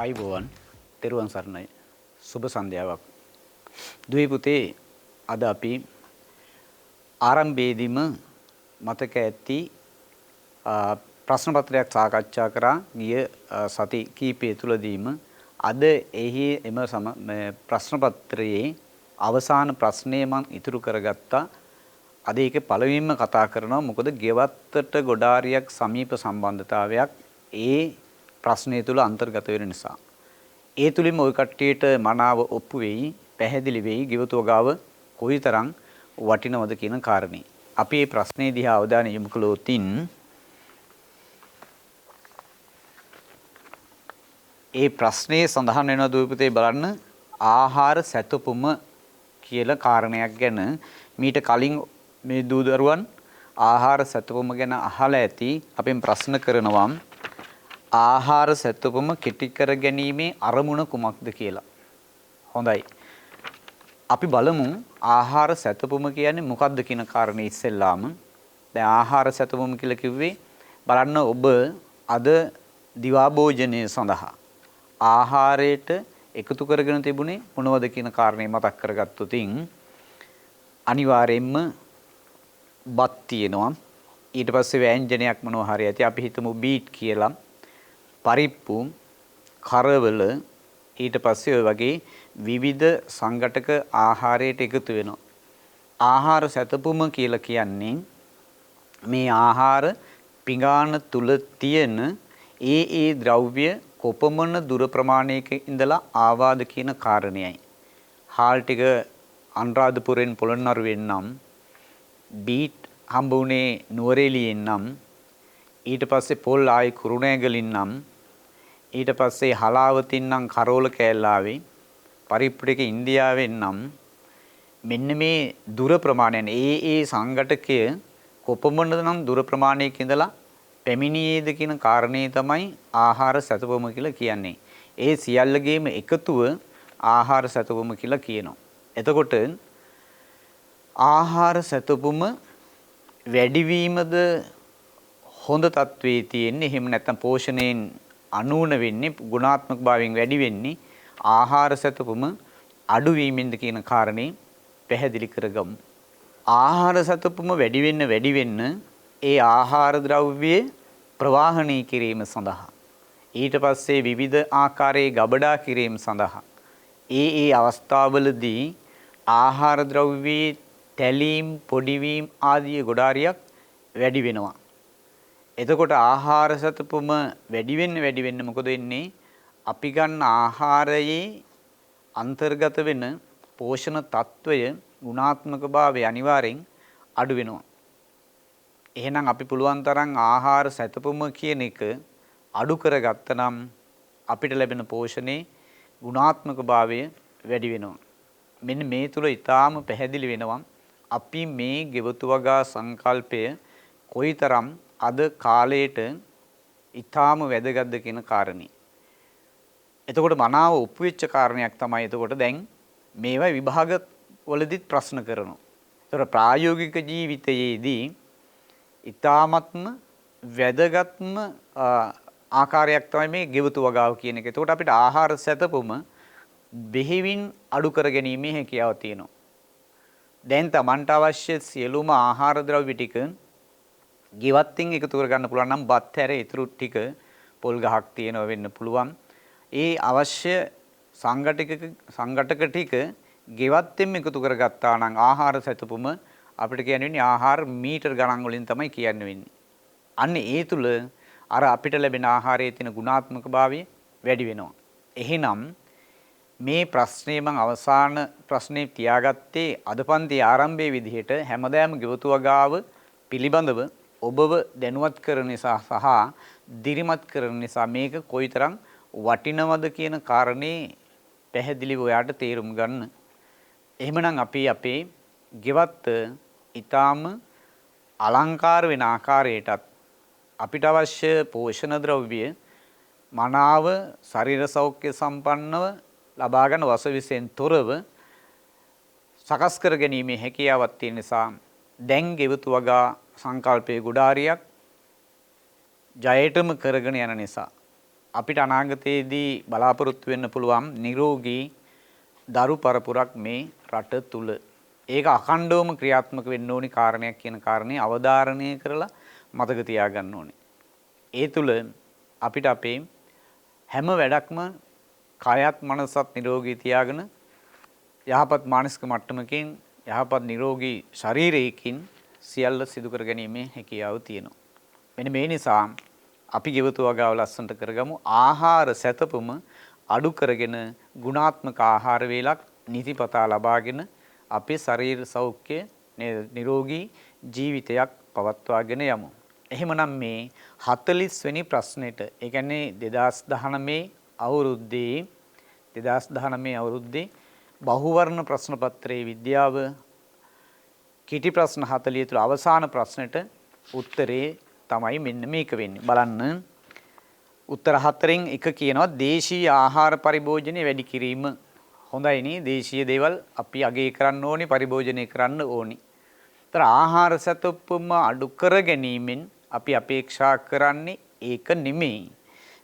ආයිබෝවන් තෙරුවන් සරණයි සුබ සන්ධ්‍යාවක් දුවේ පුතේ අද අපි ආරම්භයේදීම මතක ඇති ප්‍රශ්න පත්‍රයක් සාකච්ඡා කරා ගිය සති කීපය තුලදීම අද එහි එම ප්‍රශ්න පත්‍රයේ අවසාන ප්‍රශ්නය මම ඉතුරු කරගත්තා. අද ඒකේ පළවෙනිම කතා කරනවා මොකද ගෙවත්තට ගොඩාරියක් සමීප සම්බන්ධතාවයක් ඒ ප්‍රශ්නය තුල අන්තර්ගත වෙන නිසා. ඒ තුලින්ම ওই කට්ටියට මනාව ඔප්පු වෙයි, පැහැදිලි වෙයි ගෙවතුව ගාව කොයිතරම් වටිනවද කියන කාරණේ. අපි මේ ප්‍රශ්නේ දිහා අවධානය යොමු කළොතින් ඒ ප්‍රශ්නේ සඳහන් වෙනවා දුපතේ බලන්න ආහාර සැතපුම කියලා කාරණයක් ගැන මීට කලින් මේ දූ දරුවන් ආහාර සැතපුම ගැන අහලා ඇති. අපෙන් ප්‍රශ්න කරනවා ආහාර සැතපුම කෙටි කර ගැනීමේ අරමුණ කුමක්ද කියලා. හොඳයි. අපි බලමු ආහාර සැතපුම කියන්නේ මොකක්ද කියන කාරණේ ඉස්සෙල්ලාම. දැන් ආහාර සැතපුම කියලා කිව්වේ බලන්න ඔබ අද දිවා භෝජනය සඳහා ආහාරයට එකතු කරගෙන තිබුණේ මොනවද කියන කාරණේ මතක් කරගත්තොත් අනිවාර්යයෙන්ම බත් තියෙනවා. ඊට පස්සේ ව්‍යංජනයක් මොනවා හරි ඇති. අපි හිතමු බීට් කියලා. පරිප්පු, කරවල, ඊට පස්සේ ඔය වගේ විවිධ සංඝටක ආහාරයට එකතු වෙනවා. ආහාර සැතපුම කියලා කියන්නේ මේ ආහාර පිඟාන තුල තියෙන ඒ ද්‍රව්‍ය කොපමණ දුර ප්‍රමාණයක ඉඳලා ආවාද කියන කාරණයයි. හාල් ටික අනුරාධපුරෙන් පොළොන්නරුවෙන් නම් බීට් හම්බ වුණේ නුවරඑළියෙන් නම් ඊට පස්සේ පොල් ආයි කුරුණෑගලින් නම් ඊට පස්සේ හලාවතින් නම් කරෝල කෑල්ලාවේ පරිප්පු ටික ඉන්දියාවෙන් නම් මෙන්න මේ දුර ප්‍රමාණයන් ඒ සංඝටකය කොපමණද නම් දුර ප්‍රමාණයක ඉඳලා පැමිණියේද කියන කාරණේ තමයි ආහාර සැතපුම කියලා කියන්නේ. ඒ සියල්ලගේම එකතුව ආහාර සැතපුම කියලා කියනවා. එතකොට ආහාර සැතපුම වැඩිවීමද හොඳ තත්වයේ තියෙන්නේ. එහෙම නැත්නම් පෝෂණයෙන් අනූන වෙන්නේ, ගුණාත්මක භාවයෙන් වැඩි වෙන්නේ ආහාර සැතපුම අඩුවීමෙන්ද කියන කාරණේ පැහැදිලි කරගමු. ආහාර සැතපුම වැඩි වෙන්න ඒ ආහාර ද්‍රව්‍ය ප්‍රවාහණය කිරීම සඳහා ඊට පස්සේ විවිධ ආකාරයේ ගබඩා කිරීම සඳහා ඒ අවස්ථාවලදී ආහාර ද්‍රව්‍යයේ තැලීම්, පොඩිවීම ආදී ගොඩාරියක් වැඩි වෙනවා. එතකොට ආහාර සැතපුම වැඩි වෙන්න මොකද වෙන්නේ? අපි ගන්න ආහාරයේ අන්තර්ගත වෙන පෝෂණ තත්වය, ගුණාත්මක භාවය අනිවාර්යෙන් අඩු වෙනවා. එහෙනම් අපි පුළුවන් තරම් ආහාර සැතපුම කියන එක අඩු කරගත්තනම් අපිට ලැබෙන පෝෂණේ ගුණාත්මක භාවය වැඩි වෙනවා. මෙන්න මේ තුල ඊටාම පැහැදිලි වෙනවා අපි මේ ගෙවතු වගා සංකල්පය කොයිතරම් අද කාලයට ඊටාම වැදගත්ද කියන කාරණේ. එතකොට මනාව ඔප්පු වෙච්ච කාරණයක් තමයි එතකොට දැන් මේවා විභාග වලදීත් ප්‍රශ්න කරනවා. ඒතර ප්‍රායෝගික ජීවිතයේදී ඊ타මත්ම වැදගත්ම ආකාරයක් තමයි මේ ගෙවතු වගාව කියන එක. එතකොට අපිට ආහාර සැතපුම බෙහෙවින් අඩු කර ගැනීමේ හැකියාව තියෙනවා. දැන් Tamanට අවශ්‍ය සියලුම ආහාර ද්‍රව්‍ය ටික ගෙවත්තින් එකතු කර ගන්න පුළුවන් නම් බත් හැර ඉතුරු ටික පොල් ගහක් තියෙනවා වෙන්න පුළුවන්. ඒ අවශ්‍ය සංඝටක ටික ගෙවත්තින් එකතු කරගත්තා නම් ආහාර සැතපුම අපිට කියන්න වෙන්නේ ආහාර මීටර ගණන් වලින් තමයි කියන්න වෙන්නේ. අන්න ඒ තුල අර අපිට ලැබෙන ආහාරයේ තියෙන ගුණාත්මක භාවය වැඩි වෙනවා. එහෙනම් මේ ප්‍රශ්නේ මම අවසාන ප්‍රශ්නේ තියාගත්තේ අද පන්ති ආරම්භයේ විදිහට හැමදාම ගෙවතු වගාව පිළිබඳව ඔබව දැනුවත් කරන නිසා සහ දිරිමත් කරන නිසා මේක කොයිතරම් වටිනවද කියන කාරණේ පැහැදිලිව ඔයාට තේරුම් ගන්න. එහෙමනම් අපි අපේ ගෙවත්ත ඊටාම අලංකාර වෙන ආකාරයටත් අපිට අවශ්‍ය පෝෂණ ද්‍රව්‍ය මනාව ශරීර සෞඛ්‍ය සම්පන්නව ලබා ගන්න වසවිසෙන් තොරව සකස් කර ගැනීමේ හැකියාවක් තියෙන නිසා දැන් ගෙවතු වගා සංකල්පයේ ගොඩාරියක් ජයටම කරගෙන යන නිසා අපිට අනාගතයේදී බලාපොරොත්තු වෙන්න පුළුවන් නිරෝගී දරු පරපුරක් මේ රට තුල. ඒක අඛණ්ඩවම ක්‍රියාත්මක වෙන්න ඕනි කාරණයක් කියන කාරණේ අවධාරණය කරලා මතක තියාගන්න ඕනේ. ඒ තුල අපිට අපේ හැම වැඩක්ම කායත් මනසත් නිරෝගී තියාගෙන යහපත් මානසික මට්ටමකින් යහපත් නිරෝගී ශරීරයකින් සියල්ල සිදු කර ගැනීමේ හැකියාව තියෙනවා. මෙන්න මේ නිසා අපි ගෙවතු වගාව ලස්සනට කරගමු. ආහාර සැතපුම අඩු කරගෙන ගුණාත්මක ආහාර වේලක් නිතිපතා ලබාගෙන අපේ ශරීර සෞඛ්‍ය නිරෝගී ජීවිතයක් පවත්වාගෙන යමු. එහෙමනම් මේ 40 වෙනි ප්‍රශ්නෙට, ඒ කියන්නේ 2019 අවුරුද්දේ බහුවර්ණ ප්‍රශ්න පත්‍රයේ විද්‍යාව කිටි ප්‍රශ්න 40 තුල අවසාන ප්‍රශ්නෙට උත්තරේ තමයි මෙන්න මේක වෙන්නේ. බලන්න. උත්තර 4න් එක කියනවා දේශීය ආහාර පරිභෝජනය වැඩි කිරීම. හොඳයි නේ. දේශීය දේවල් අපි අගය කරන්න ඕනි, පරිභෝජනය කරන්න ඕනි. ඒතර ආහාර සැතපුම අඩු කර ගැනීමෙන් අපි අපේක්ෂා කරන්නේ ඒක නෙමෙයි.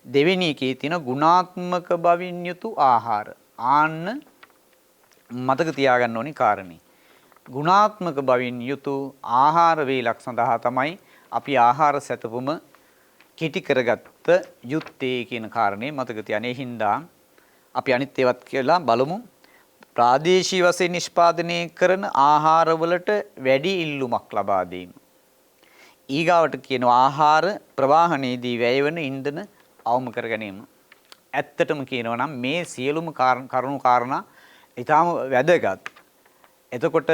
දෙවෙනි එකේ තියෙන ගුණාත්මක බවින් යුතු ආහාර. ආන්න මතක තියාගන්න ඕනි කාරණේ. ගුණාත්මක බවින් යුතු ආහාර වේලක් සඳහා තමයි අපි ආහාර සැතපුම කිටි කරගත්ත යුත්තේ කියන කාරණේ මතක තියාගන්න. ඒ හින්දා අපි අනිත් ඒවත් කියලා බලමු. ප්‍රාදේශීය වශයෙන් නිෂ්පාදනය කරන ආහාරවලට වැඩි ඉල්ලුමක් ලබා දීම. ඊගාවට කියනවා ආහාර ප්‍රවාහනයේදී වැයවන ඉන්ධන අවම කර ගැනීම. ඇත්තටම කියනවා නම් මේ සියලුම කරුණු කාරණා ඊටාම වැදගත්. එතකොට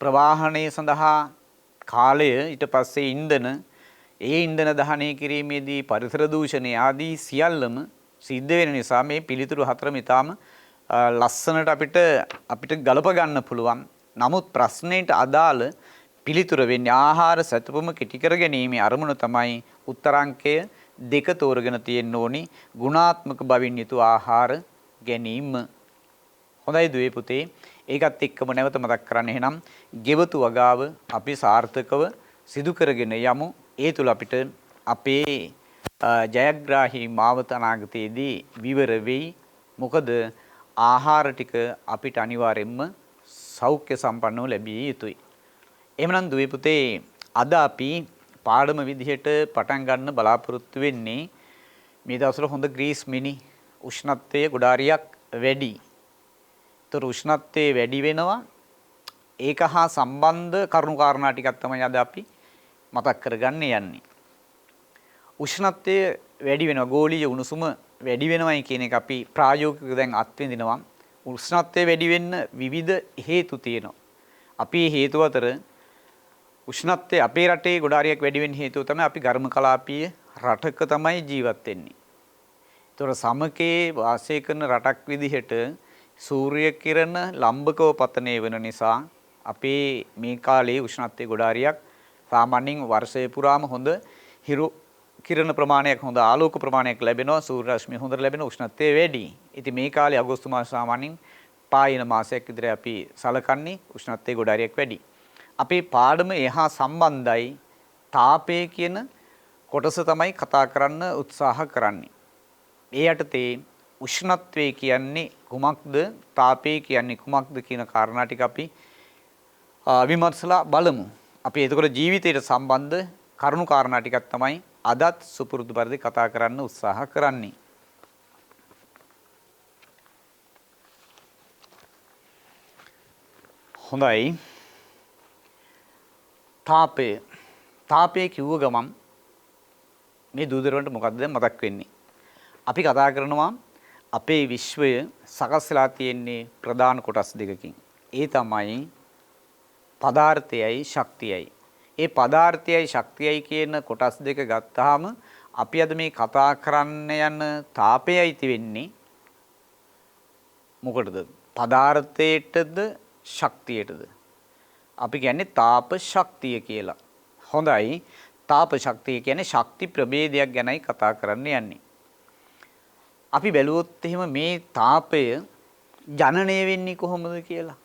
ප්‍රවාහනය සඳහා කාලය, ඊට පස්සේ ඉන්ධන, ඒ ඉන්ධන දහනය කිරීමේදී පරිසර දූෂණය ආදී සියල්ලම සිද්ධ වෙන නිසා මේ පිළිතුරු හතරම ඊටාම ලස්සනට අපිට ගලප ගන්න පුළුවන්. නමුත් ප්‍රශ්නෙට අදාළ පිළිතුර වෙන්නේ ආහාර සැතපුම කිටි කර ගැනීමේ අරමුණ තමයි උත්තරාංකය 2 තෝරගෙන තියෙන්න ඕනි. ගුණාත්මක බවින් යුතු ආහාර ගැනීම. හොඳයි දුවේ පුතේ. ඒකත් එක්කම නැවත මතක් කරන්න. එහෙනම් ගෙවතු වගාව අපි සාර්ථකව සිදු කරගෙන යමු. ඒ තුල අපිට අපේ ජයග්‍රාහී මාවත අනාගතයේදී විවර වෙයි. මොකද ආහාර ටික අපිට අනිවාර්යෙන්ම සෞඛ්‍ය සම්පන්නව ලැබිය යුතුයි. එහෙමනම් දුවේ පුතේ අද අපි පාඩම විදිහට පටන් ගන්න බලාපොරොත්තු වෙන්නේ මේ දවස්වල හොඳ ග්‍රීස්මිනි උෂ්ණත්වය ගොඩාරියක් වැඩි. ඒතර උෂ්ණත්වය වැඩි වෙනවා. ඒක හා සම්බන්ධ කරුණු කාරණා ටිකක් තමයි අද අපි මතක් කරගන්න යන්නේ. උෂ්ණත්වය වැඩි වෙනවා, ගෝලීය උණුසුම වැඩි වෙනවයි කියන එක අපි ප්‍රායෝගිකව දැන් අත්විඳිනවා. උෂ්ණත්වය වැඩි වෙන්න විවිධ හේතු තියෙනවා. අපි හේතු අතර උෂ්ණත්වය අපේ රටේ ගොඩාරියක් වැඩි වෙන්න හේතුව තමයි අපි ඝර්ම කලාපීය රටක තමයි ජීවත් වෙන්නේ. ඒතොර සමකේ වාසය කරන රටක් විදිහට සූර්ය කිරණ ලම්බකව පතනය වෙන නිසා අපේ මේ කාලේ උෂ්ණත්වයේ ගොඩාරියක් සාමාන්‍යයෙන් වර්ෂය පුරාම හොඳ හිරු කිරණ ප්‍රමාණයක්, හොඳ ආලෝක ප්‍රමාණයක් ලැබෙනවා. සූර්ය රශ්මිය හොඳට ලැබෙන උෂ්ණත්වය වැඩි. ඉතින් මේ කාලේ අගෝස්තු මාස සාමාන්‍යයෙන් පායන මාසයක් විදිහට අපි සලකන්නේ උෂ්ණත්වයේ ගොඩාරියක් වැඩි. අපේ පාඩම එහා සම්බන්ධයි තාපය කියන කොටස තමයි කතා කරන්න උත්සාහ කරන්නේ. ඒ යටතේ උෂ්ණත්වය කියන්නේ කුමක්ද, තාපය කියන්නේ කුමක්ද කියන කාරණා ටික අපි විමර්ශලා බලමු. අපි එතකොට ජීවිතයට සම්බන්ධ කරුණු කාරණා ටිකක් තමයි අදත් සුපුරුදු පරිදි කතා කරන්න උත්සාහ කරන්නේ. හොඳයි. තාපය කිව්ව ගමන් මේ දූදරවන්ට මොකක්ද දැන් මතක් වෙන්නේ? අපි කතා කරනවා අපේ විශ්වය සකස් වෙලා තියෙන්නේ ප්‍රධාන කොටස් දෙකකින්. ඒ තමයි පදාර්ථයයි ශක්තියයි. ඒ පදාර්ථයයි ශක්තියයි කියන කොටස් දෙක ගත්තාම අපි අද මේ කතා කරන්න යන තාපයයි තියෙන්නේ මොකටද? පදාර්ථයටද ශක්තියටද? අපි කියන්නේ තාප ශක්තිය කියලා. හොඳයි. තාප ශක්තිය කියන්නේ ශක්ති ප්‍රභේදයක් ගැනයි කතා කරන්න යන්නේ. අපි බැලුවොත් එහෙම මේ තාපය ජනනය වෙන්නේ කොහොමද කියලා.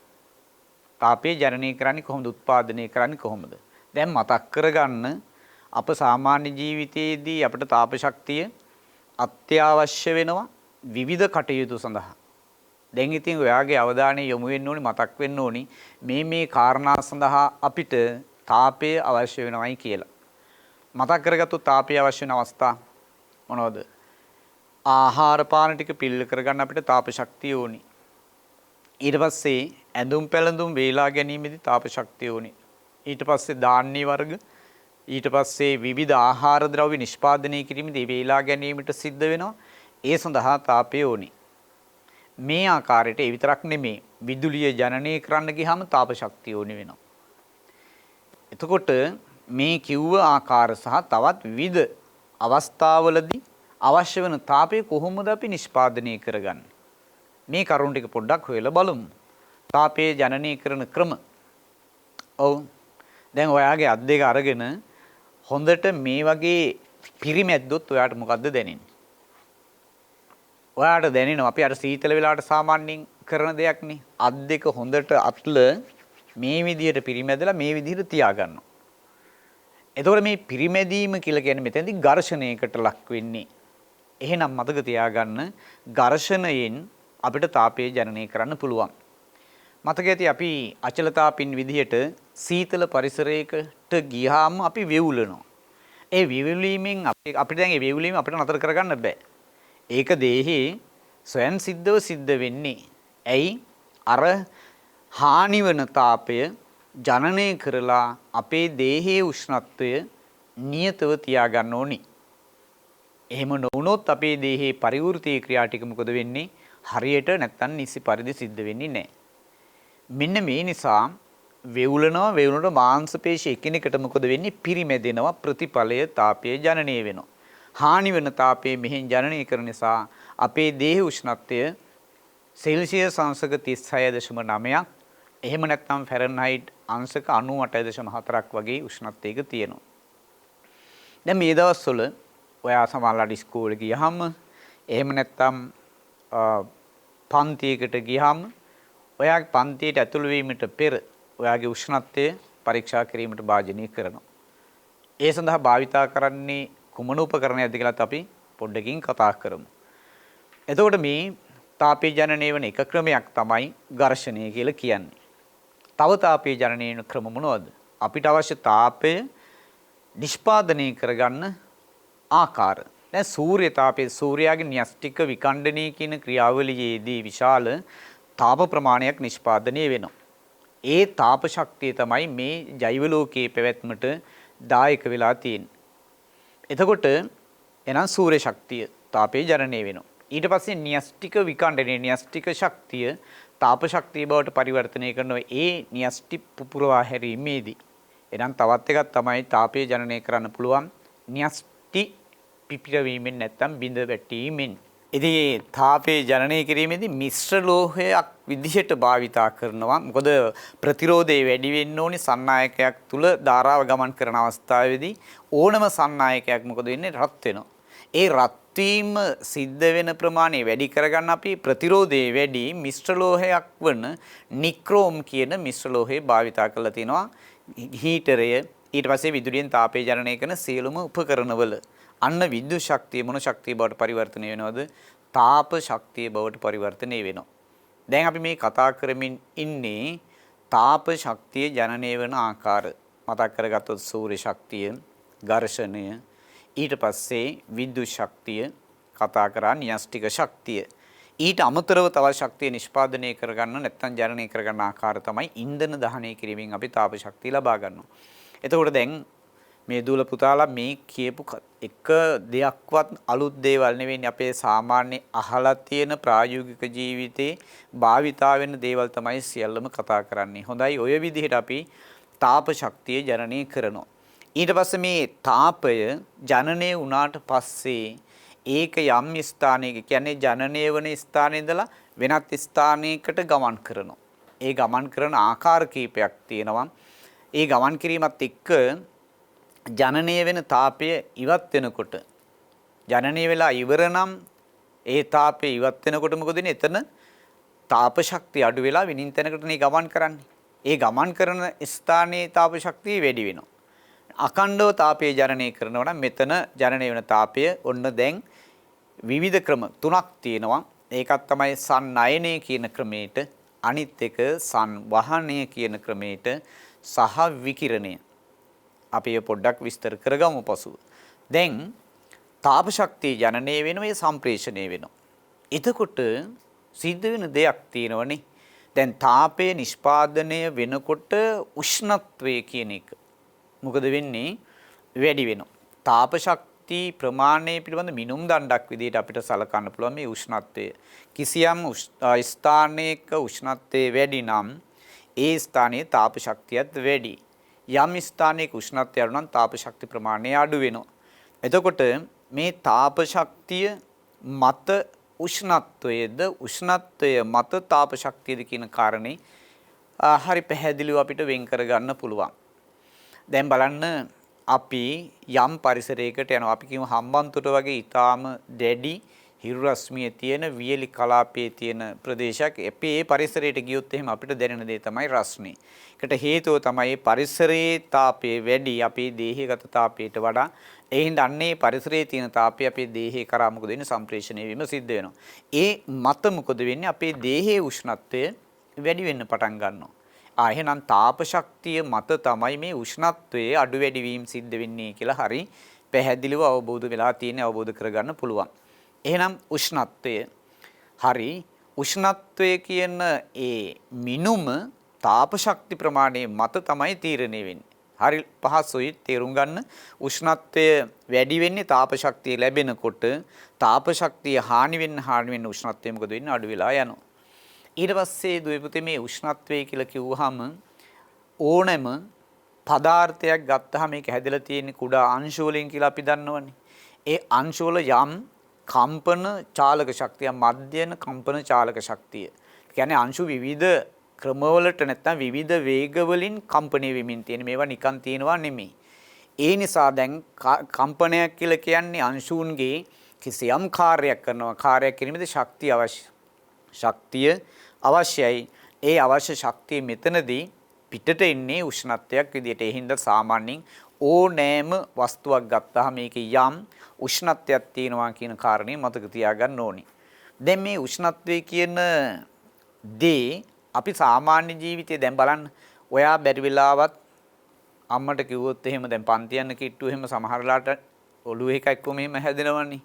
තාපය ජනනය කරන්නේ කොහොමද? උත්පාදනය කරන්නේ කොහොමද? දැන් මතක් කරගන්න අප සාමාන්‍ය ජීවිතයේදී අපිට තාප ශක්තිය අත්‍යවශ්‍ය වෙනවා විවිධ කටයුතු සඳහා. දැන් ඉතින් ඔයාගේ අවධානය යොමු වෙන්න ඕනි, මතක් වෙන්න ඕනි මේ කාරණා සඳහා අපිට තාපය අවශ්‍ය වෙනවයි කියලා. මතක් කරගත්තු තාපය අවශ්‍ය වෙන අවස්ථා මොනවද? ආහාර පාන ටික පිළිල කරගන්න අපිට තාප ශක්තිය ඕනි. ඊට පස්සේ ඇඳුම් පැළඳුම් වේලා ගැනීමේදී තාප ශක්තිය ඕනි. ඊට පස්සේ ධාන්‍ය වර්ග, ඊට පස්සේ විවිධ ආහාර ද්‍රව්‍ය නිෂ්පාදනය කිරීමේදී වේලා ගැනීමට සිද්ධ වෙනවා. ඒ සඳහා තාපය ඕනි. මේ ආකාරයට ඒ විතරක් නෙමේ විදුලිය ජනනය කරන්න ගියාම තාප ශක්තිය ඕනි වෙනවා. එතකොට මේ කිව්ව ආකාර සහ තවත් විවිධ අවස්ථාවලදී අවශ්‍ය වෙන තාපය කොහොමද අපි නිෂ්පාදනය කරගන්නේ? මේ කරුණු ටික පොඩ්ඩක් හොයලා බලමු. තාපය ජනනය කරන ක්‍රම. ඔව්. දැන් ඔයාගේ අත් දෙක අරගෙන හොඳට මේ වගේ පිරිමැද්දොත් ඔයාට මොකද්ද දැනෙන්නේ? ඔයාට දැනෙනවා අපි අර සීතල වෙලාවට සාමාන්‍යයෙන් කරන දෙයක් නේ. අත් දෙක හොඳට අත්ල මේ විදිහට පිරිමැදලා මේ විදිහට තියාගන්නවා. එතකොට මේ පිරිමැදීම කියලා කියන්නේ මෙතනදී ඝර්ෂණයකට ලක් වෙන්නේ. එහෙනම් මතක තියාගන්න ඝර්ෂණයෙන් අපිට තාපය ජනනය කරන්න පුළුවන්. මතක ඇති අපි අචල තාපින් විදිහට සීතල පරිසරයකට ගියාම අපි වෙවුලනවා. ඒ වෙවුලීමෙන් අපිට දැන් ඒ වෙවුලීම අපිට නතර කරගන්න බෑ. ඒක දේහේ ස්වයන් සිද්ධව සිද්ධ වෙන්නේ. ඇයි? අර හානි වන තාපය ජනනය කරලා අපේ දේහයේ උෂ්ණත්වය නියතව තියාගන්න ඕනි. එහෙම නොවුනොත් අපේ දේහයේ පරිවෘත්තීය ක්‍රියා ටික මොකද වෙන්නේ? හරියට නැත්තම් නිසි පරිදි සිද්ධ වෙන්නේ නැහැ. මෙන්න මේ නිසා වෙවුලනට මාංශ පේශි එකිනෙකට මොකද වෙන්නේ? පිරිමැදෙනවා. ප්‍රතිඵලය තාපය ජනනය වෙනවා. හානි වෙන තාපය මෙහෙන් ජනනය කරන නිසා අපේ දේහ උෂ්ණත්වය සෙල්සියස් අංශක 36.9ක් එහෙම නැත්නම් ෆැරන්හයිට් අංශක 98.4ක් වගේ උෂ්ණත්වයක තියෙනවා. දැන් මේ දවස්වල ඔයා සමහරවිට ඉස්කෝලේ ගියහම එහෙම නැත්නම් පන්තියකට ගියහම ඔයාගේ පන්තියට ඇතුළු වීමට පෙර ඔයාගේ උෂ්ණත්වය පරීක්ෂා කිරීමට භාජනය කරනවා. ඒ සඳහා භාවිතා කරන්නේ කුමන උපකරණයක්ද කියලාත් අපි පොඩ්ඩකින් කතා කරමු. එතකොට මේ තාපය ජනනය වන එක ක්‍රමයක් තමයි ඝර්ෂණය කියලා කියන්නේ. තව තාපය ජනනය වෙන ක්‍රම මොනවද? අපිට අවශ්‍ය තාපය නිෂ්පාදනය කරගන්න ආකාර. දැන් සූර්ය තාපයේ සූර්යාගේ න්‍යෂ්ටික විකණ්ඩනය කියන ක්‍රියාවලියේදී විශාල තාප ප්‍රමාණයක් නිෂ්පාදනය වෙනවා. ඒ තාප ශක්තිය තමයි මේ ජෛව ලෝකයේ පැවැත්මට දායක වෙලා තියෙන්නේ. එතකොට එනම් සූර්ය ශක්තිය තාපය ජනනය වෙනවා. ඊට පස්සේ න්‍යෂ්ටික විකණ්ඩනයේ න්‍යෂ්ටික ශක්තිය තාප ශක්තිය බවට පරිවර්තනය කරනවා ඒ න්‍යෂ්ටි පුපුරවා හැරීමේදී. එනම් තවත් එකක් තමයි තාපය ජනනය කරන්න පුළුවන් න්‍යෂ්ටි පිපිරවීමෙන් නැත්තම් බිඳ වැටීමෙන්. ඉතින් තාපය ජනනය කිරීමේදී මිශ්‍ර ලෝහයක් විදිහට භාවිතා කරනවා. මොකද ප්‍රතිරෝධය වැඩි වෙන්න ඕනි සන්නායකයක් තුල ධාරාව ගමන් කරන අවස්ථාවේදී ඕනම සන්නායකයක් මොකද වෙන්නේ? රත් වෙනවා. ඒ රත් වීම සිද්ධ වෙන ප්‍රමාණය වැඩි කරගන්න අපි ප්‍රතිරෝධයේ වැඩි මිශ්‍ර ලෝහයක් වන නික්‍රෝම් කියන මිශ්‍ර ලෝහය භාවිතා කරලා තිනවා. හීටරය ඊට පස්සේ විදුලියෙන් තාපය ජනනය කරන සියලුම උපකරණවල අන්න විද්‍යුත් ශක්තිය මොන ශක්තිය බවට පරිවර්තනය වෙනවද? තාප ශක්තිය බවට පරිවර්තනය වෙනවා. දැන් අපි මේ කතා කරමින් ඉන්නේ තාප ශක්තිය ජනනය වෙන ආකාර. මතක් කරගත්තොත් සූර්ය ශක්තිය, ඝර්ෂණය, ඊට පස්සේ විද්‍යුත් ශක්තිය කතා කරා න්‍යෂ්ටික ශක්තිය. ඊට අමතරව තව ශක්තිය නිෂ්පාදනය කරගන්න නැත්නම් ජනනය කරගන්න ආකාර තමයි ඉන්ධන දහනය කිරීමෙන් අපි තාප ශක්තිය ලබා ගන්නවා. එතකොට දැන් මේ දූල පුතාලා මේ කියපු එක දෙයක්වත් අලුත් දේවල් නෙවෙයි අපේ සාමාන්‍ය අහලා තියෙන ප්‍රායෝගික ජීවිතේ භාවිතා වෙන දේවල් තමයි සියල්ලම කතා කරන්නේ. හොඳයි ඔය විදිහට අපි තාප ශක්තිය ජනනය කරනවා. ඊට පස්සේ මේ තාපය ජනනය වුණාට පස්සේ ඒක යම් ස්ථානයක කියන්නේ ජනනය වන ස්ථානයේ ඉඳලා වෙනත් ස්ථානයකට ගමන් කරනවා. ඒ ගමන් කරන ආකාර කීපයක් තියෙනවා. ඒ ගමන් කිරීමත් එක්ක ජනනය වෙන තාපය ඉවත් වෙනකොට ජනනය වෙලා ඉවර නම් ඒ තාපය ඉවත් වෙනකොට මොකද වෙන්නේ? එතන තාප ශක්තිය අඩු වෙලා විනින් තැනකටනේ ගමන් කරන්නේ. ඒ ගමන් කරන ස්ථානයේ තාප ශක්තිය වැඩි වෙනවා. අඛණ්ඩව තාපය ජනනය කරනවා නම් මෙතන ජනනය වෙන තාපය ඔන්න දැන් විවිධ ක්‍රම තුනක් තියෙනවා. ඒකත් තමයි සන්නයනය කියන ක්‍රමයට, අනිත් එක සංවහනය කියන ක්‍රමයට සහ විකිරණය. අපි ඒ පොඩ්ඩක් විස්තර කරගමු පසුව. දැන් තාප ශක්තිය ජනනය වෙනවා, ඒ සම්ප්‍රේෂණය වෙනවා. එතකොට සිද්ධ වෙන දෙයක් තියෙනවනේ. දැන් තාපය නිෂ්පාදනය වෙනකොට උෂ්ණත්වය කියන එක මොකද වෙන්නේ? වැඩි වෙනවා. තාප ශක්ති ප්‍රමාණය පිළිබඳ මිනුම් දණ්ඩක් විදිහට අපිට සලකන්න පුළුවන් මේ උෂ්ණත්වය. කිසියම් ස්ථානයක උෂ්ණත්වය වැඩි නම් ඒ ස්ථානයේ තාප ශක්තියත් වැඩි. යම් ස්ථානයක උෂ්ණත්වය අඩු නම් තාප ශක්ති ප්‍රමාණය අඩු වෙනවා. එතකොට මේ තාප ශක්තිය මත උෂ්ණත්වයේද උෂ්ණත්වය මත තාප ශක්තියද කියන කාරණේ හරි පැහැදිලිව අපිට වෙන් කරගන්න පුළුවන්. දැන් බලන්න අපි යම් පරිසරයකට යනවා. අපි කියමු හම්බන්තොට වගේ ඊටාම දැඩි හිරු රශ්මිය තියෙන වියලි කලාපයේ තියෙන ප්‍රදේශයක්. අපි ඒ පරිසරයට ගියොත් එහෙම අපිට දැනෙන දේ තමයි රස්නේ. ඒකට හේතුව තමයි පරිසරයේ තාපය වැඩි අපේ දේහගත තාපයට වඩා. ඒ හින්දා අන්නේ පරිසරයේ තියෙන තාපය අපේ දේහය කරා මොකද වෙන්නේ? සම්ප්‍රේෂණය වීම සිද්ධ වෙනවා. ඒ මත මොකද වෙන්නේ? අපේ දේහයේ උෂ්ණත්වය වැඩි වෙන්න පටන් ගන්නවා. එහෙනම් තාප ශක්තිය මත තමයි මේ උෂ්ණත්වයේ අඩු වැඩි වීම සිද්ධ වෙන්නේ කියලා හරි පැහැදිලිව අවබෝධ වෙලා තියෙන අවබෝධ කරගන්න පුළුවන්. එහෙනම් උෂ්ණත්වය හරි උෂ්ණත්වය කියන ඒ මිනුම තාප ශක්ති ප්‍රමාණය මත තමයි තීරණය වෙන්නේ. හරි පහසුයි තේරුම් ගන්න. උෂ්ණත්වය වැඩි වෙන්නේ තාප ශක්තිය ලැබෙනකොට. තාප ශක්තිය හානි වෙන්න උෂ්ණත්වය මොකද වෙන්නේ? අඩු වෙලා යනවා. ඊට පස්සේ දුවේ පුතේ මේ උෂ්ණත්වය කියලා කිව්වහම ඕනෑම පදාර්ථයක් ගත්තාම මේක හැදලා තියෙන කුඩා අංශු වලින් කියලා අපි දන්නවනේ. ඒ අංශු වල යම් කම්පන චාලක ශක්තිය, මධ්‍යන කම්පන චාලක ශක්තිය. කියන්නේ අංශු විවිධ ක්‍රමවලට නැත්නම් විවිධ වේග වලින් කම්පණය වෙමින් තියෙන මේවා නිකන් තියෙනවා නෙමෙයි. ඒ නිසා දැන් කම්පනයක් කියලා කියන්නේ අංශුන්ගේ කිසියම් කාර්යයක් කරනවා. කාර්යයක් කිරීමේදී ශක්තිය අවශ්‍යයි. ශක්තිය අවශ්‍යයි. ඒ අවශ්‍ය ශක්තිය මෙතනදී පිටට එන්නේ උෂ්ණත්වයක් විදියට. ඒ හින්දා සාමාන්‍යයෙන් ඕනෑම වස්තුවක් ගත්තාම මේකේ යම් උෂ්ණත්වයක් තියෙනවා කියන කාරණේ මතක තියාගන්න ඕනි. දැන් මේ උෂ්ණත්වය කියන දේ අපි සාමාන්‍ය ජීවිතේ දැන් බලන්න. ඔයා බැරි වෙලාවත් අම්මට කිව්වොත් එහෙම දැන් පන්ති යන කිට්ටු එහෙම සමහරලාට ඔළුව එක එක්කම එහෙම හැදෙනවනේ.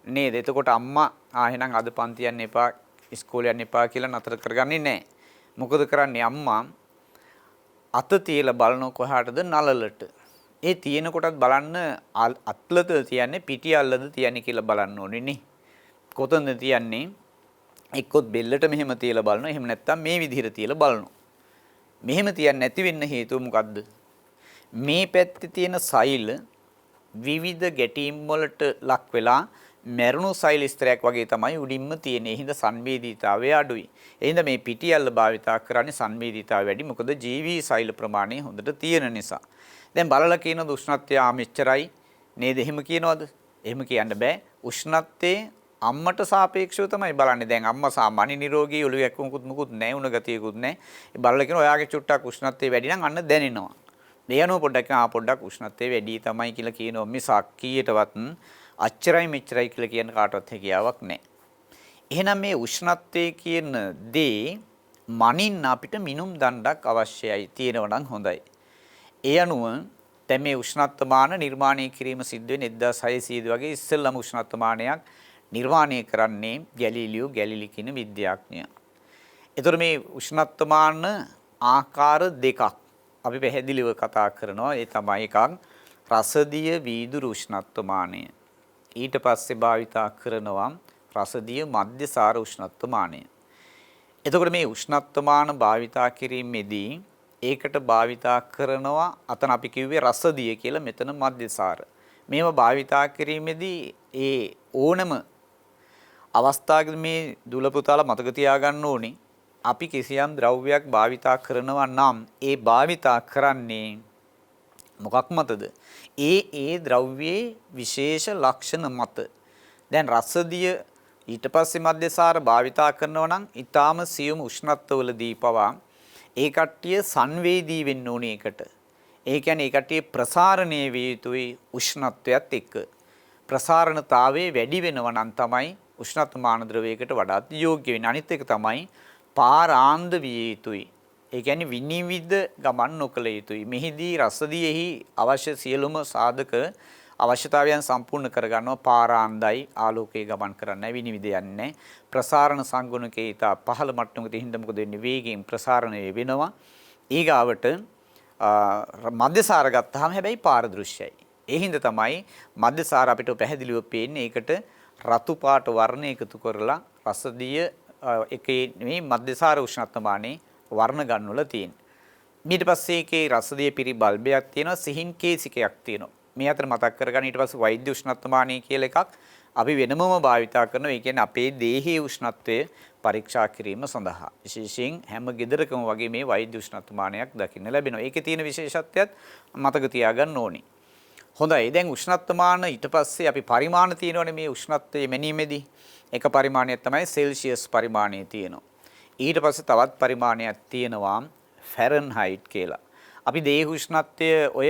නේද? එතකොට අම්මා එහෙනම් අද පන්ති යන්න එපා, ඉස්කෝලේ යන්න එපා කියලා නතර කරගන්නේ නැහැ. මොකද කරන්නේ අම්මා අත තියලා බලන කොහාටද? නලලට. ඒ තියෙන කොටත් බලන්න අත්ලද තියන්නේ පිටි අල්ලද තියන්නේ කියලා බලන්න ඕනේ නේ. කොතනද තියන්නේ? එක්කොත් බෙල්ලට මෙහෙම තියලා බලනවා. එහෙම නැත්නම් මේ විදිහට තියලා බලනවා. මෙහෙම තියන්නේ නැති වෙන්න හේතුව මොකද්ද? මේ පැත්තේ තියෙන සෛල විවිධ ගැටීම් වලට ලක් වෙලා මැරුණු සෛල ස්තරයක් වගේ තමයි උඩින්ම තියෙන. ඒ හින්දා සංවේදීතාවය අඩුයි. ඒ හින්දා මේ පිටියල්ල භාවිතා කරන්නේ සංවේදීතාවය වැඩි. මොකද ජීවී සෛල ප්‍රමාණය හොඳට තියෙන නිසා. දැන් බලලා කියන උෂ්ණත්වය මෙච්චරයි නේද? එහෙම කියනවද? එහෙම කියන්න බෑ. උෂ්ණත්වයේ අම්මට සාපේක්ෂව තමයි බලන්නේ. දැන් අම්මා සාමාන්‍ය නිරෝගී ඔළුව එක්කමුකුත් මුකුත් නැහැ, උණ ගතියකුත් නැහැ. ඒ බලලා කියන ඔයාගේ චුට්ටක් උෂ්ණත්වය වැඩි නම් අන්න දැනෙනවා. දෙයනෝ පොඩ්ඩක් උෂ්ණත්වය වැඩි තමයි කියලා කියනවා. මිසක් කීයටවත් අච්චරයි මෙච්චරයි කියලා කියන කාටවත් හැකියාවක් නැහැ. එහෙනම් මේ උෂ්ණත්වය කියන දේ මනින්න අපිට මිනුම් දණ්ඩක් අවශ්‍යයි. තියෙනවා නම් හොඳයි. ඒ අනුව දැන් මේ උෂ්ණත්වමාන නිර්මාණය කිරීම සිද්ධ වෙන 1600 වගේ ඉස්සෙල්ලම උෂ්ණත්වමානයක් නිර්මාණය කරන්නේ ගැලීලියෝ ගැලිලි කියන විද්‍යාඥයා. ඒතර මේ උෂ්ණත්වමාන ආකාර දෙකක් අපි පැහැදිලිව කතා කරනවා. ඒ තමයි එකක් රසදිය වීදුරු උෂ්ණත්වමානය. ඊට පස්සේ භාවිතා කරනවා රසදිය මධ්‍යසාර උෂ්ණත්වමානය. එතකොට මේ උෂ්ණත්වමාන භාවිතා කිරීමේදී ඒකට භාවිතා කරනවා අතන අපි කිව්වේ රසදිය කියලා, මෙතන මධ්‍යසාර. මේවා භාවිතා කිරීමේදී ඒ ඕනම අවස්ථාවකදී මේ දුල පුතාලා මතක තියාගන්න ඕනේ අපි කිසියම් ද්‍රව්‍යයක් භාවිතා කරනවා නම් ඒ භාවිතා කරන්නේ මොකක් මතද? ඒ ද්‍රව්‍යයේ විශේෂ ලක්ෂණ මත. දැන් රසදිය ඊට පස්සේ මධ්‍යසාර භාවිතා කරනවා නම් ඊටාම සියුම් උෂ්ණත්වවලදී පවා ඒ කට්ටිය සංවේදී වෙන්න ඕනේ ඒකට. ඒ කියන්නේ ඒ කට්ටිය ප්‍රසාරණය විය යුතුයි උෂ්ණත්වයත් එක්ක. ප්‍රසාරණතාවයේ වැඩි වෙනවා නම් තමයි උෂ්ණත්වමාන ද්‍රවයකට වඩාත් යෝග්‍ය වෙන්නේ. අනිත් එක තමයි පාරාන්ද විය යුතුයි. ඒ කියන්නේ විනිවිද ගමන් නොකළ යුතුයි. මෙහිදී රසදියෙහි අවශ්‍ය සියලුම සාධක අවශ්‍යතාවයන් සම්පූර්ණ කරගන්නවා. පාරාන්දයි ආලෝකයේ ගමන් කරන්නේ විනිවිද යන්නේ. ප්‍රසාරණ සංගුණකේ ඊට පහළ මට්ටමකට හින්දා මොකද වෙන්නේ? වේගයෙන් ප්‍රසාරණය වෙනවා. ඊගාවට මධ්‍යසාර ගත්තාම හැබැයි පාරදෘශ්‍යයි. ඒ හින්දා තමයි මධ්‍යසාර අපිට පැහැදිලිව පේන්නේ. ඒකට රතු පාට වර්ණ එකතු කරලා රසදිය එකේ මේ මධ්‍යසාර උෂ්ණත්වමානයේ වර්ණ ගන්නවල තියෙනවා. ඊට පස්සේ ඒකේ රසදිය පිරි බල්බයක් තියෙනවා, සිහින් කේසිකයක් තියෙනවා. මේ අතර මතක් කරගන්න. ඊට පස්සේ වෛද්‍ය උෂ්ණත්වමානය කියලා එකක් අපි වෙනමම භාවිතා කරනවා. ඒ කියන්නේ අපේ දේහයේ උෂ්ණත්වය පරීක්ෂා කිරීම සඳහා. විශේෂයෙන් හැම ගෙදරකම වගේ මේ වෛද්‍ය උෂ්ණත්වමානයක් දකින්න ලැබෙනවා. ඒකේ තියෙන විශේෂත්වයක් මතක තියාගන්න ඕනේ. හොඳයි. දැන් උෂ්ණත්වමාන ඊට පස්සේ අපි පරිමාණ තියෙනවනේ මේ උෂ්ණත්වයේ මැනීමේදී. එක පරිමාණයක් තමයි සෙල්සියස් පරිමාණය තියෙනවා. ඊට පස්සේ තවත් පරිමාණයක් තියෙනවා ෆැරන්හයිට් කියලා. අපි දේහ උෂ්ණත්වය ඔය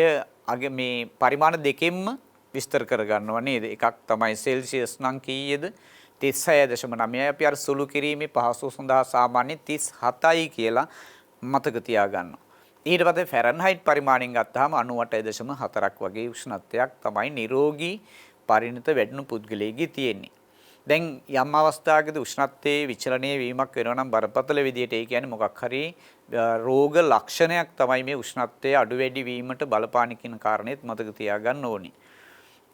මේ පරිමාණ දෙකෙන්ම විස්තර කරගන්නවා නේද? එකක් තමයි සෙල්සියස් නම් කීයද? 36.9යි. අපි අර සුළු කිරීමේ පහසුව සඳහා සාමාන්‍ය 37යි කියලා මතක තියාගන්නවා. ඊට පස්සේ ෆැරන්හයිට් පරිමාණයෙන් ගත්තාම 98.4ක් වගේ උෂ්ණත්වයක් තමයි නිරෝගී පරිණත වැඩුණු පුද්ගලයෙක්ගේ තියෙන්නේ. දැන් යම් අවස්ථාවකදී උෂ්ණත්වයේ විචලනය වීමක් වෙනවා නම් බරපතල විදියට ඒ කියන්නේ මොකක් හරි රෝග ලක්ෂණයක් තමයි මේ උෂ්ණත්වයේ අඩු වැඩි වීමට බලපාන කියන කාරණේත් මතක තියාගන්න ඕනේ.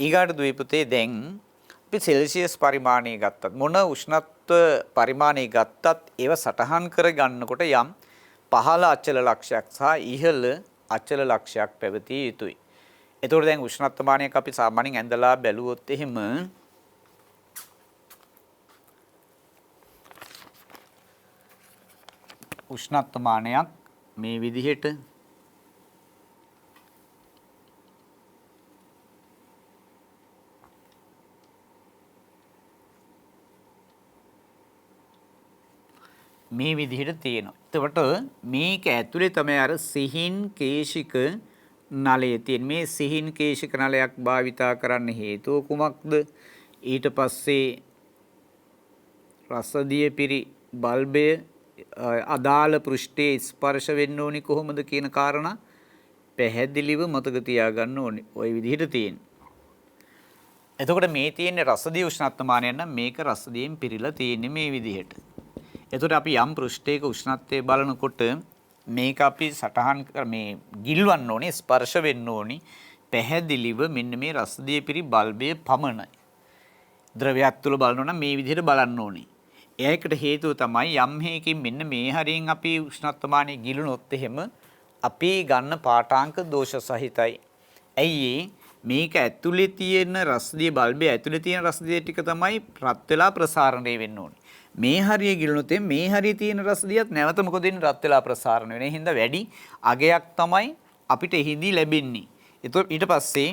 ඊගාට දුවීපුතේ දැන් අපි සෙල්සියස් පරිමාණය ගත්තත් මොන උෂ්ණත්ව පරිමාණය ගත්තත් ඒව සටහන් කර ගන්නකොට යම් පහළ අචල ලක්ෂයක් සහ ඉහළ අචල ලක්ෂයක් පැවතිය යුතුයි. එතකොට දැන් උෂ්ණත්වමානයක් අපි සාමාන්‍යයෙන් ඇඳලා බැලුවොත් එහෙම උෂ්ණත්වමානයක් මේ විදිහට මේ විදිහට තියෙනවා. එතකොට මේක ඇතුලේ තමයි අර සිහින් කේශික නලය තියෙන. මේ සිහින් කේශික නලයක් භාවිතා කරන්න හේතුව කුමක්ද? ඊට පස්සේ රසදිය පිරි බල්බය අදාළ පෘෂ්ඨයේ ස්පර්ශ වෙන්න ඕනි කොහොමද කියන කාරණා පැහැදිලිව මතක තියාගන්න ඕනේ. ওই විදිහට තියෙන. එතකොට මේ තියෙන රසදිය උෂ්ණත්වමානය නම් මේක රසදියෙන් පිරීලා තියෙන්නේ මේ විදිහට. එතකොට අපි යම් පෘෂ්ඨයක උෂ්ණත්වය බලනකොට මේක අපි සටහන් මේ ගිල්වන්න ඕනේ, ස්පර්ශ වෙන්න ඕනි පැහැදිලිව මෙන්න මේ රසදිය පිරි බල්බයේ පමණයි. ද්‍රවයක් තුල බලනවා නම් මේ විදිහට බලන්න ඕනේ. ඒකට හේතුව තමයි යම් හේකින් මෙන්න මේ හරියෙන් අපි උෂ්ණත්වමානය ගිලුනොත් එහෙම අපි ගන්න පාඨාංක දෝෂ සහිතයි. ඇයි මේක ඇතුලේ තියෙන රසදිය බල්බයේ ඇතුලේ තියෙන රසදිය ටික තමයි රත් වෙලා ප්‍රසාරණය වෙන්න ඕනේ. මේ හරිය ගිලුනොත් මේ හරිය තියෙන රසදියත් නැවත මොකද වෙන්නේ? රත් වෙලා ප්‍රසාරණය වෙන. ඒ හින්දා වැඩි අගයක් තමයි අපිට එහිදී ලැබෙන්නේ. ඊට පස්සේ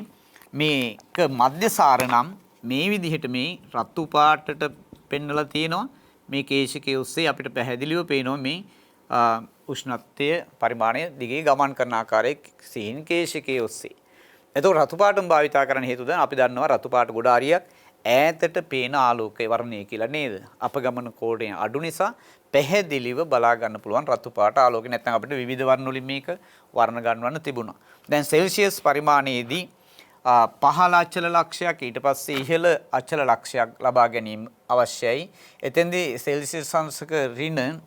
මේක මධ්‍යසාර නම් මේ විදිහට මේ රතු පාටට පෙන්නලා තියෙනවා. මේ කේශිකයේ ඔස්සේ අපිට පැහැදිලිව පේනවා මේ උෂ්ණත්වය පරිමාණය දිගේ ගමන් කරන ආකාරයේ සිහින් කේශිකයේ ඔස්සේ. එතකොට රතු පාටම භාවිතා කරන්න හේතුව දැන් අපි දන්නවා රතු පාට ගොඩාරියක් ඈතට පේන ආලෝකයේ වර්ණය කියලා නේද? අපගමන කෝණය අඩු නිසා පැහැදිලිව බලා ගන්න පුළුවන් රතු පාට ආලෝකය. නැත්නම් අපිට විවිධ වර්ණ වලින් මේක වර්ණ ගන්නවන්න තිබුණා. දැන් සෙල්සියස් පරිමාණයේදී පහළ අචල ලක්ෂයක් ඊට පස්සේ ඉහළ අචල ලක්ෂයක් ලබා ගැනීම අවශ්‍යයි. එතෙන්දී සෙල්සියස් අංශක ඍණ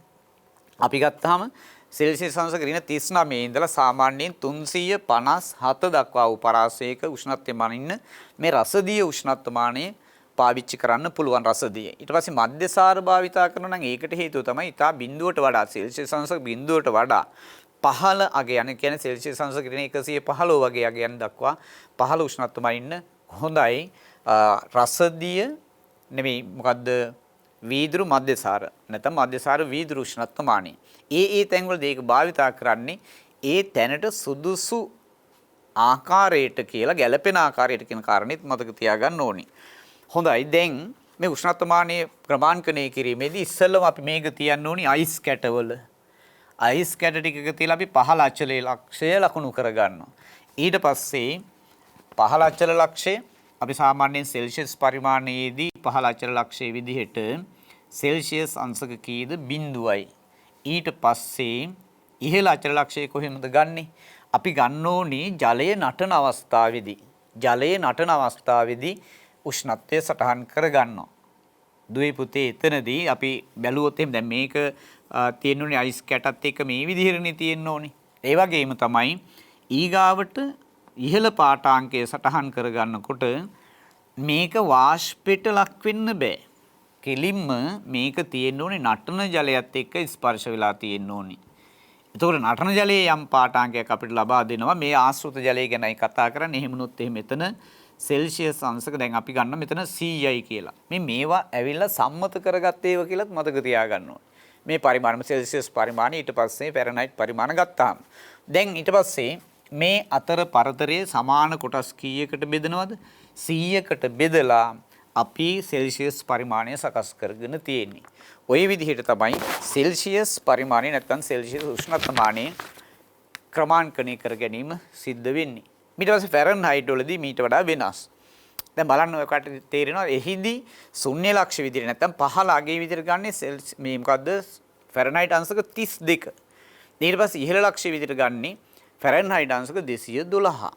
අපි ගත්තාම සෙල්සියස් අංශක ඍණ 39 ඉඳලා සාමාන්‍යයෙන් 357 දක්වා වූ පරාසයක උෂ්ණත්වය මනින්න මේ රසදිය උෂ්ණත්වමානය පාවිච්චි කරන්න පුළුවන් රසදිය. ඊට පස්සේ මධ්‍යසාර භාවිතා කරනවා නම් ඒකට හේතුව තමයි ඊටා බිඳුවට වඩා සෙල්සියස් අංශක බිඳුවට වඩා පහළ අගයන් කියන්නේ සෙල්සියස් අංශක ඍණ 115 වගේ අගයන් දක්වා පහළ උෂ්ණත්වමනින්න හොඳයි. රසදිය නෙමෙයි මොකද්ද වීදුරු මධ්‍යසාර නැත්නම් මධ්‍යසාර වීදුරු උෂ්ණත්වමානය. ඒ තැන්වලදී ඒක භාවිතා කරන්නේ ඒ තැනට සුදුසු ආකාරයට කියලා ගැළපෙන ආකාරයට කියන කාරණේත් මතක තියාගන්න ඕනේ. හොඳයි. දැන් මේ උෂ්ණත්වමානයේ ක්‍රමාංකනය කිරීමේදී ඉස්සෙල්ලම අපි මේක තියන්න ඕනි අයිස් කැටවල. අයිස් කැට ටිකක තියලා අපි පහළ අචලයේ ලක්ෂය ලකුණු කරගන්නවා. ඊට පස්සේ පහළ අචල ලක්ෂය අපි සාමාන්‍යයෙන් සෙල්සියස් පරිමාණයේදී පහළ අචල ලක්ෂයේ විදිහට සෙල්සියස් අංශක කීයද 0යි. ඊට පස්සේ ඉහළ අචල ලක්ෂය කොහෙමද ගන්නෙ? අපි ගන්න ඕනේ ජලයේ නටන අවස්ථාවේදී. ජලයේ නටන අවස්ථාවේදී උෂ්ණත්වය සටහන් කර ගන්නවා. දුවේ පුතේ එතනදී අපි බැලුවොත් එහෙනම් දැන් මේක තියෙනුනේ අයිස් කැටත් එක්ක මේ විදිහටනේ තියෙන්න ඕනේ. ඒ වගේම තමයි ඊගාවට ඉහළ පාඨාංකය සටහන් කර ගන්නකොට මේක වාෂ්පයට ලක් වෙන්න බෑ. කෙලින්ම මේක තියෙන්න ඕනේ නටන ජලයත් එක්ක ස්පර්ශ වෙලා තියෙන්න ඕනේ. එතකොට නටන ජලයේ යම් පාඨාංකයක් අපිට ලබා දෙනවා. මේ ආශ්‍රිත ජලය ගැනයි කතා කරන්නේ. එහෙමනොත් එහෙම මෙතන සෙල්සියස් අංශක දැන් අපි ගන්න මෙතන 100යි කියලා. මේවා ඇවිල්ලා සම්මත කරගත්ත ඒවා කියලාත් මතක තියාගන්න ඕනේ. මේ පරිමාණ සෙල්සියස් පරිමාණ ඊට පස්සේ ෆැරන්හයිට් පරිමාණ ගත්තාම දැන් ඊට පස්සේ මේ අතර පරතරයේ සමාන කොටස් කීයකට බෙදනවද? 100කට බෙදලා අපි සෙල්සියස් පරිමාණය සකස් කරගෙන තියෙන්නේ. ওই විදිහට තමයි සෙල්සියස් පරිමාණය නැත්නම් සෙල්සියස් උෂ්ණත්වමානය ක්‍රමාංකණය කර ගැනීම සිද්ධ වෙන්නේ. ඊට පස්සේ ෆැරන්හයිට් වලදී මීට වඩා වෙනස්. දැන් බලන්න ඔයකට තේරෙනවා එහිදී ශුන්‍ය ලක්ෂ විදිහට නැත්නම් පහළ අගේ විදිහට ගන්නේ මේ මොකද්ද ෆැරන්හයිට් අංශක 32. ඊට පස්සේ ඉහළ ලක්ෂ විදිහට ගන්නේ ෆැරන්හයිට් අංශක 212.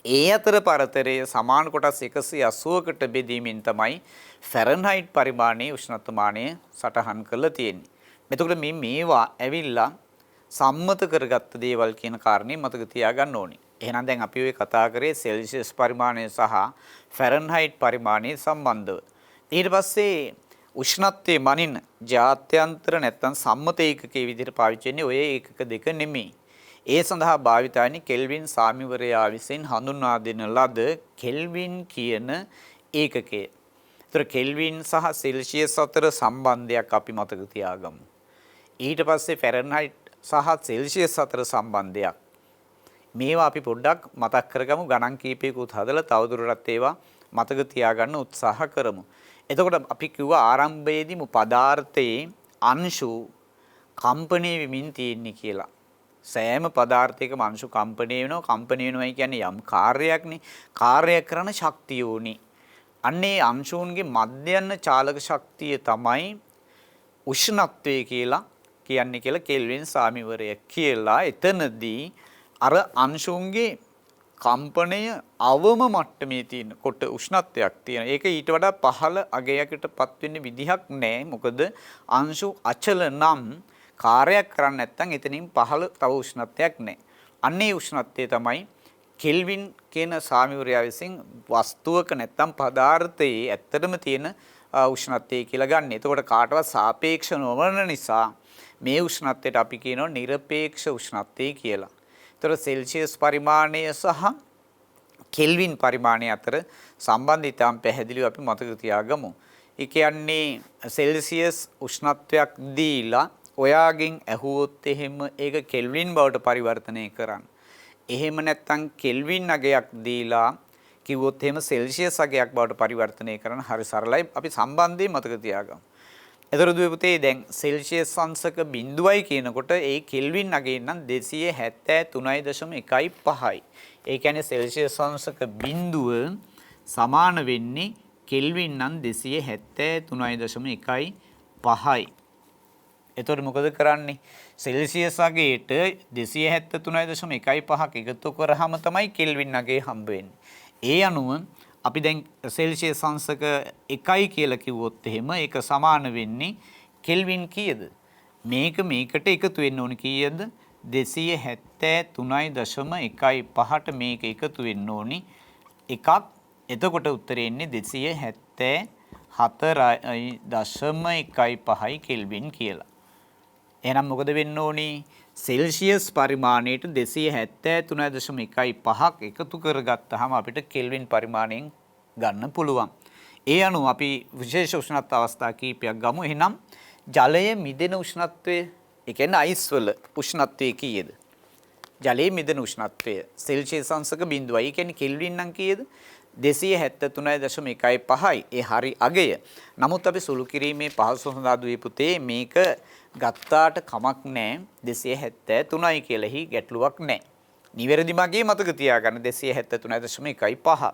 ඒ අතර පරතරයේ සමාන කොටස් 180කට බෙදීමෙන් තමයි ෆැරන්හයිට් පරිමාණයේ උෂ්ණත්වමානය සටහන් කරලා තියෙන්නේ. එතකොට මේවා ඇවිල්ලා සම්මත කරගත්ත දේවල් කියන කාරණේ මතක තියාගන්න ඕනේ. එහෙනම් දැන් අපි ඔය කතා කරේ සෙල්සියස් පරිමාණය සහ ෆැරන්හයිට් පරිමාණය සම්බන්ධව. ඊට පස්සේ උෂ්ණත්වයේ මනින ජාත්‍යන්තර නැත්නම් සම්මත ඒකකයේ විදිහට පාවිච්චි වෙන්නේ ඔය ඒකක දෙක නෙමෙයි. ඒ සඳහා භාවිතයනි කෙල්වින් සාමිවරයා විසින් හඳුන්වා දෙන ලද කෙල්වින් කියන ඒකකය. ඒතර කෙල්වින් සහ සෙල්සියස් අතර සම්බන්ධයක් අපි මතක තියාගමු. ඊට පස්සේ ෆැරන්හයිට් සහ සෙල්සියස් අතර සම්බන්ධයක්. මේවා අපි පොඩ්ඩක් මතක් කරගමු. ගණන් කීපයකුත් හදලා තවදුරටත් ඒවා මතක තියාගන්න උත්සාහ කරමු. එතකොට අපි කිව්වා ආරම්භයේදීම පදාර්ථයේ අංශු කම්පණය වෙමින් තියෙන්නේ කියලා. සෑම පදාර්ථයකම අංශු කම්පණය වෙනවා. කම්පණය වෙනවයි කියන්නේ යම් කාර්යයක්නේ. කාර්ය කරන ශක්තිය උනේ. අන්නේ අංශුන්ගේ මධ්‍යයන් චාලක ශක්තිය තමයි උෂ්ණත්වය කියලා කියන්නේ කියලා කෙල්වින් සාමිවරය කියලා. එතනදී අර අංශුන්ගේ කම්පණය අවම මට්ටමේ තියෙන කොට උෂ්ණත්වයක් තියෙන. ඒක ඊට වඩා පහළ අගයකටපත් වෙන්න විදිහක් නැහැ. මොකද අංශු අචල නම් කාර්යයක් කරන්නේ නැත්නම් එතනින් පහළ තව උෂ්ණත්වයක් නැහැ. අන්නේ උෂ්ණත්වය තමයි කෙල්වින් කියන සාමිවරයා විසින් වස්තුවක නැත්නම් පදාර්ථයේ ඇත්තටම තියෙන උෂ්ණත්වය කියලා ගන්න. එතකොට කාටවත් සාපේක්ෂ නොවන නිසා මේ උෂ්ණත්වයට අපි කියනවා නිරපේක්ෂ උෂ්ණත්වය කියලා. ඒතර සෙල්සියස් පරිමාණය සහ කෙල්වින් පරිමාණය අතර සම්බන්ධිතාවම පැහැදිලිව අපි මතක තියාගමු. ඒ කියන්නේ සෙල්සියස් උෂ්ණත්වයක් දීලා ඔයාගෙන් ඇහුවොත් එහෙම ඒක කෙල්වින් බවට පරිවර්තනය කරන්න. එහෙම නැත්නම් කෙල්වින් අගයක් දීලා කිව්වොත් එහෙම සෙල්සියස් අගයක් බවට පරිවර්තනය කරන්න. හරි සරලයි. අපි සම්බන්ධය මතක තියාගමු. එතකොට දුවේ පුතේ දැන් සෙල්සියස් අංශක 0යි කියනකොට ඒ කෙල්වින් අගේ නම් 273.15යි. ඒ කියන්නේ සෙල්සියස් අංශක 0 සමාන වෙන්නේ කෙල්වින් නම් 273.15යි. එතකොට මොකද කරන්නේ? සෙල්සියස් අගයට 273.15ක් එකතු කරාම තමයි කෙල්වින් අගේ හම්බ වෙන්නේ. ඒ අනුව අපි දැන් සෙල්සියස් අංශක 1යි කියලා කිව්වොත් එහෙම ඒක සමාන වෙන්නේ කෙල්වින් කීයද? මේකට එකතු වෙන්න ඕනේ කීයද? 273.15ට මේක එකතු වෙන්න ඕනේ එකක්. එතකොට උත්තරේ එන්නේ 274.15යි කෙල්වින් කියලා. එහෙනම් මොකද වෙන්න ඕනේ? සෙල්සියස් පරිමාණයට 273.15ක් එකතු කරගත්තාම අපිට කෙල්වින් පරිමාණයෙන් ගන්න පුළුවන්. ඒ අනුව අපි විශේෂ උෂ්ණත්ව අවස්ථා කීපයක් ගමු. එහෙනම් ජලයේ මිදෙන උෂ්ණත්වය, ඒ කියන්නේ අයිස් වල උෂ්ණත්වය කීයද? ජලයේ මිදෙන උෂ්ණත්වය සෙල්සියස් අංශක 0යි. ඒ කියන්නේ කෙල්වින් නම් කීයද? 273.15යි. ඒ හරි අගය. නමුත් අපි සුළු කිරීමේ පහසු සඳහා දුවේ පුතේ මේක ගත්තාට කමක් නැහැ 273යි කියලා හි ගැටලුවක් නැහැ. නිවැරදි මගේ මතක තියාගන්න 273.15.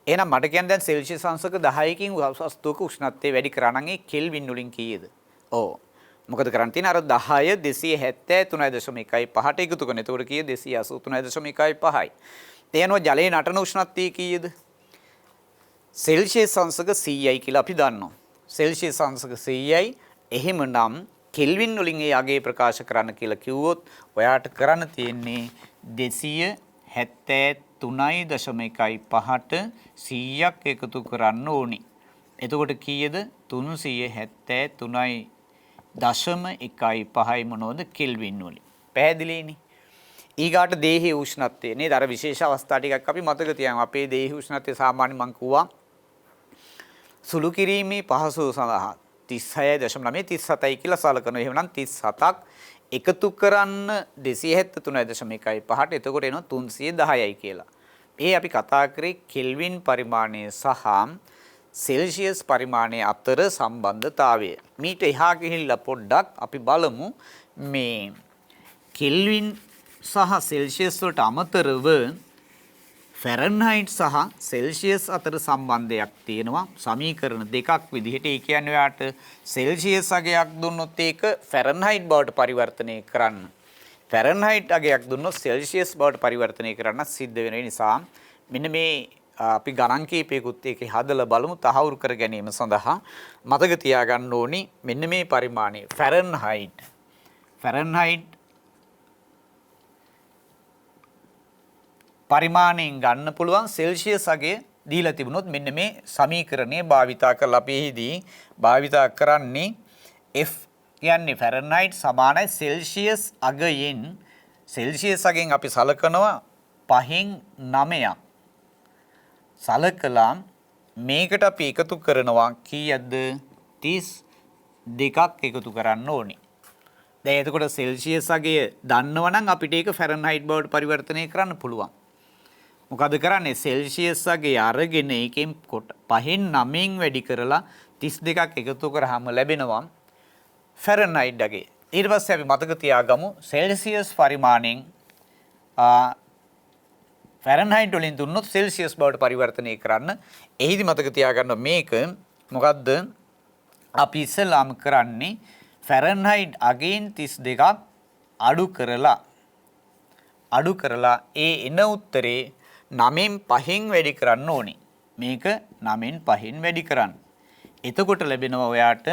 එහෙනම් මට කියන්න දැන් සෙල්සියස් අංශක 10කින් වස්තුවක උෂ්ණත්වය වැඩි කරා නම් ඒ කෙල්වින් වලින් කීයද? ඔව්. මොකද කරන්න තියෙන්නේ අර 10 273.1ට එකතු කරන. එතකොට කීයද 283.1යි. එයනවා ජලයේ නටන උෂ්ණත්වය කීයද? සෙල්සියස් අංශක 100යි කියලා අපි දන්නවා. සෙල්සියස් අංශක 100යි. එහෙමනම් කෙල්වින් වලින් ඒ අගේ ප්‍රකාශ කරන්න කියලා කිව්වොත් ඔයාට කරන්න තියෙන්නේ 273.1ට 100ක් එකතු කරන්න ඕනි. එතකොට කීයද? 373.1යි මොනවද කෙල්වින් වලින්. පැහැදිලිනේ? ඊගාට දේහයේ උෂ්ණත්වය නේද? අර විශේෂ අවස්ථා ටිකක් අපි මතක තියාගමු. අපේ දේහයේ උෂ්ණත්වය සාමාන්‍ය මං කිව්වා සුළු කිරීමේ පහසුව සඳහා 36.9 37යි කියලා සලකනවා. එහෙමනම් 37ක් එකතු කරන්න 273.1ට එතකොට එනවා 310යි කියලා. මේ අපි කතා කරේ කෙල්වින් පරිමාණය සහ සෙල්සියස් පරිමාණය අතර සම්බන්ධතාවය. මීට එහා ගිහිල්ලා පොඩ්ඩක් අපි බලමු මේ කෙල්වින් සහ සෙල්සියස් වලට අමතරව ෆැරන්හයිට් සහ සෙල්සියස් අතර සම්බන්ධයක් තියෙනවා සමීකරණ දෙකක් විදිහට. ඒ කියන්නේ ඔයාට සෙල්සියස් අගයක් දුන්නොත් ඒක ෆැරන්හයිට් බවට පරිවර්තනය කරන්න. ෆැරන්හයිට් අගයක් දුන්නොත් සෙල්සියස් බවට පරිවර්තනය කරන්න සිද්ධ වෙන නිසා මෙන්න මේ අපි ගණන් කීපයකුත් ඒකේ හදලා බලමු තහවුරු කර ගැනීම සඳහා මතක තියාගන්න ඕනි මෙන්න මේ පරිමාණය ෆැරන්හයිට් පරිමාණයෙන් ගන්න පුළුවන් සෙල්සියස් අගය දීලා තිබුණොත් මෙන්න මේ සමීකරණය භාවිතා කරලා අපි එහිදී භාවිතා කරන්නේ F කියන්නේ ෆැරන්හයිට් සමානයි සෙල්සියස් අගයෙන් සෙල්සියස් අගයෙන් අපි සලකනවා 5න් 9ක් සලකලා මේකට අපි එකතු කරනවා කීයක්ද 32ක් එකතු කරන්න ඕනේ. දැන් එතකොට සෙල්සියස් අගය දන්නවනම් අපිට ඒක ෆැරන්හයිට් බවට පරිවර්තනය කරන්න පුළුවන්. මොකද කරන්නේ සෙල්සියස් අගය අරගෙන ඒකෙන් 5න් 9න් වැඩි කරලා 32ක් එකතු කරාම ලැබෙනවා ෆැරන්හයිට් අගය. ඊට පස්සේ අපි මතක තියාගමු සෙල්සියස් පරිමාණයෙන් ෆැරන්හයිට් වලින් දුන්නොත් සෙල්සියස් බවට පරිවර්තනය කරන්න. එහිදී මතක තියාගන්න මේක මොකද්ද? අපි ඉස්සෙල්ලාම කරන්නේ ෆැරන්හයිට් අගයෙන් 32ක් අඩු කරලා ඒ එන උත්තරේ 9න් 5න් වැඩි කරන්න ඕනේ. මේක 9න් 5න් වැඩි කරන්න. එතකොට ලැබෙනවා ඔයාට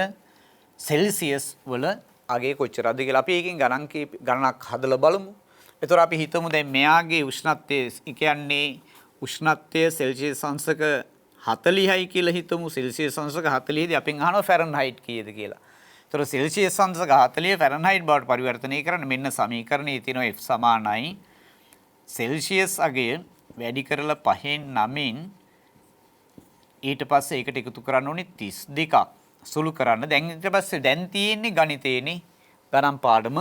සෙල්සියස් වල අගය කොච්චරද කියලා. අපි එකකින් ගණනක් හදලා බලමු. එතකොට අපි හිතමු දැන් මෙයාගේ උෂ්ණත්වය කියන්නේ උෂ්ණත්වය සෙල්සියස් අංශක 40යි කියලා හිතමු. සෙල්සියස් අංශක 40 දී අපෙන් අහනවා ෆැරන්හයිට් කීයද කියලා. එතකොට සෙල්සියස් අංශක 40 ෆැරන්හයිට් බවට පරිවර්තනය කරන්න මෙන්න සමීකරණයේ තියෙනවා F සමානයි සෙල්සියස් අගය වැඩි කරලා 5න් 9න් ඊට පස්සේ ඒකට එකතු කරන්න ඕනේ 32ක් සුළු කරන්න. දැන් ඊට පස්සේ දැන් තියෙන්නේ ගණිතේනේ ගණන් පාඩම.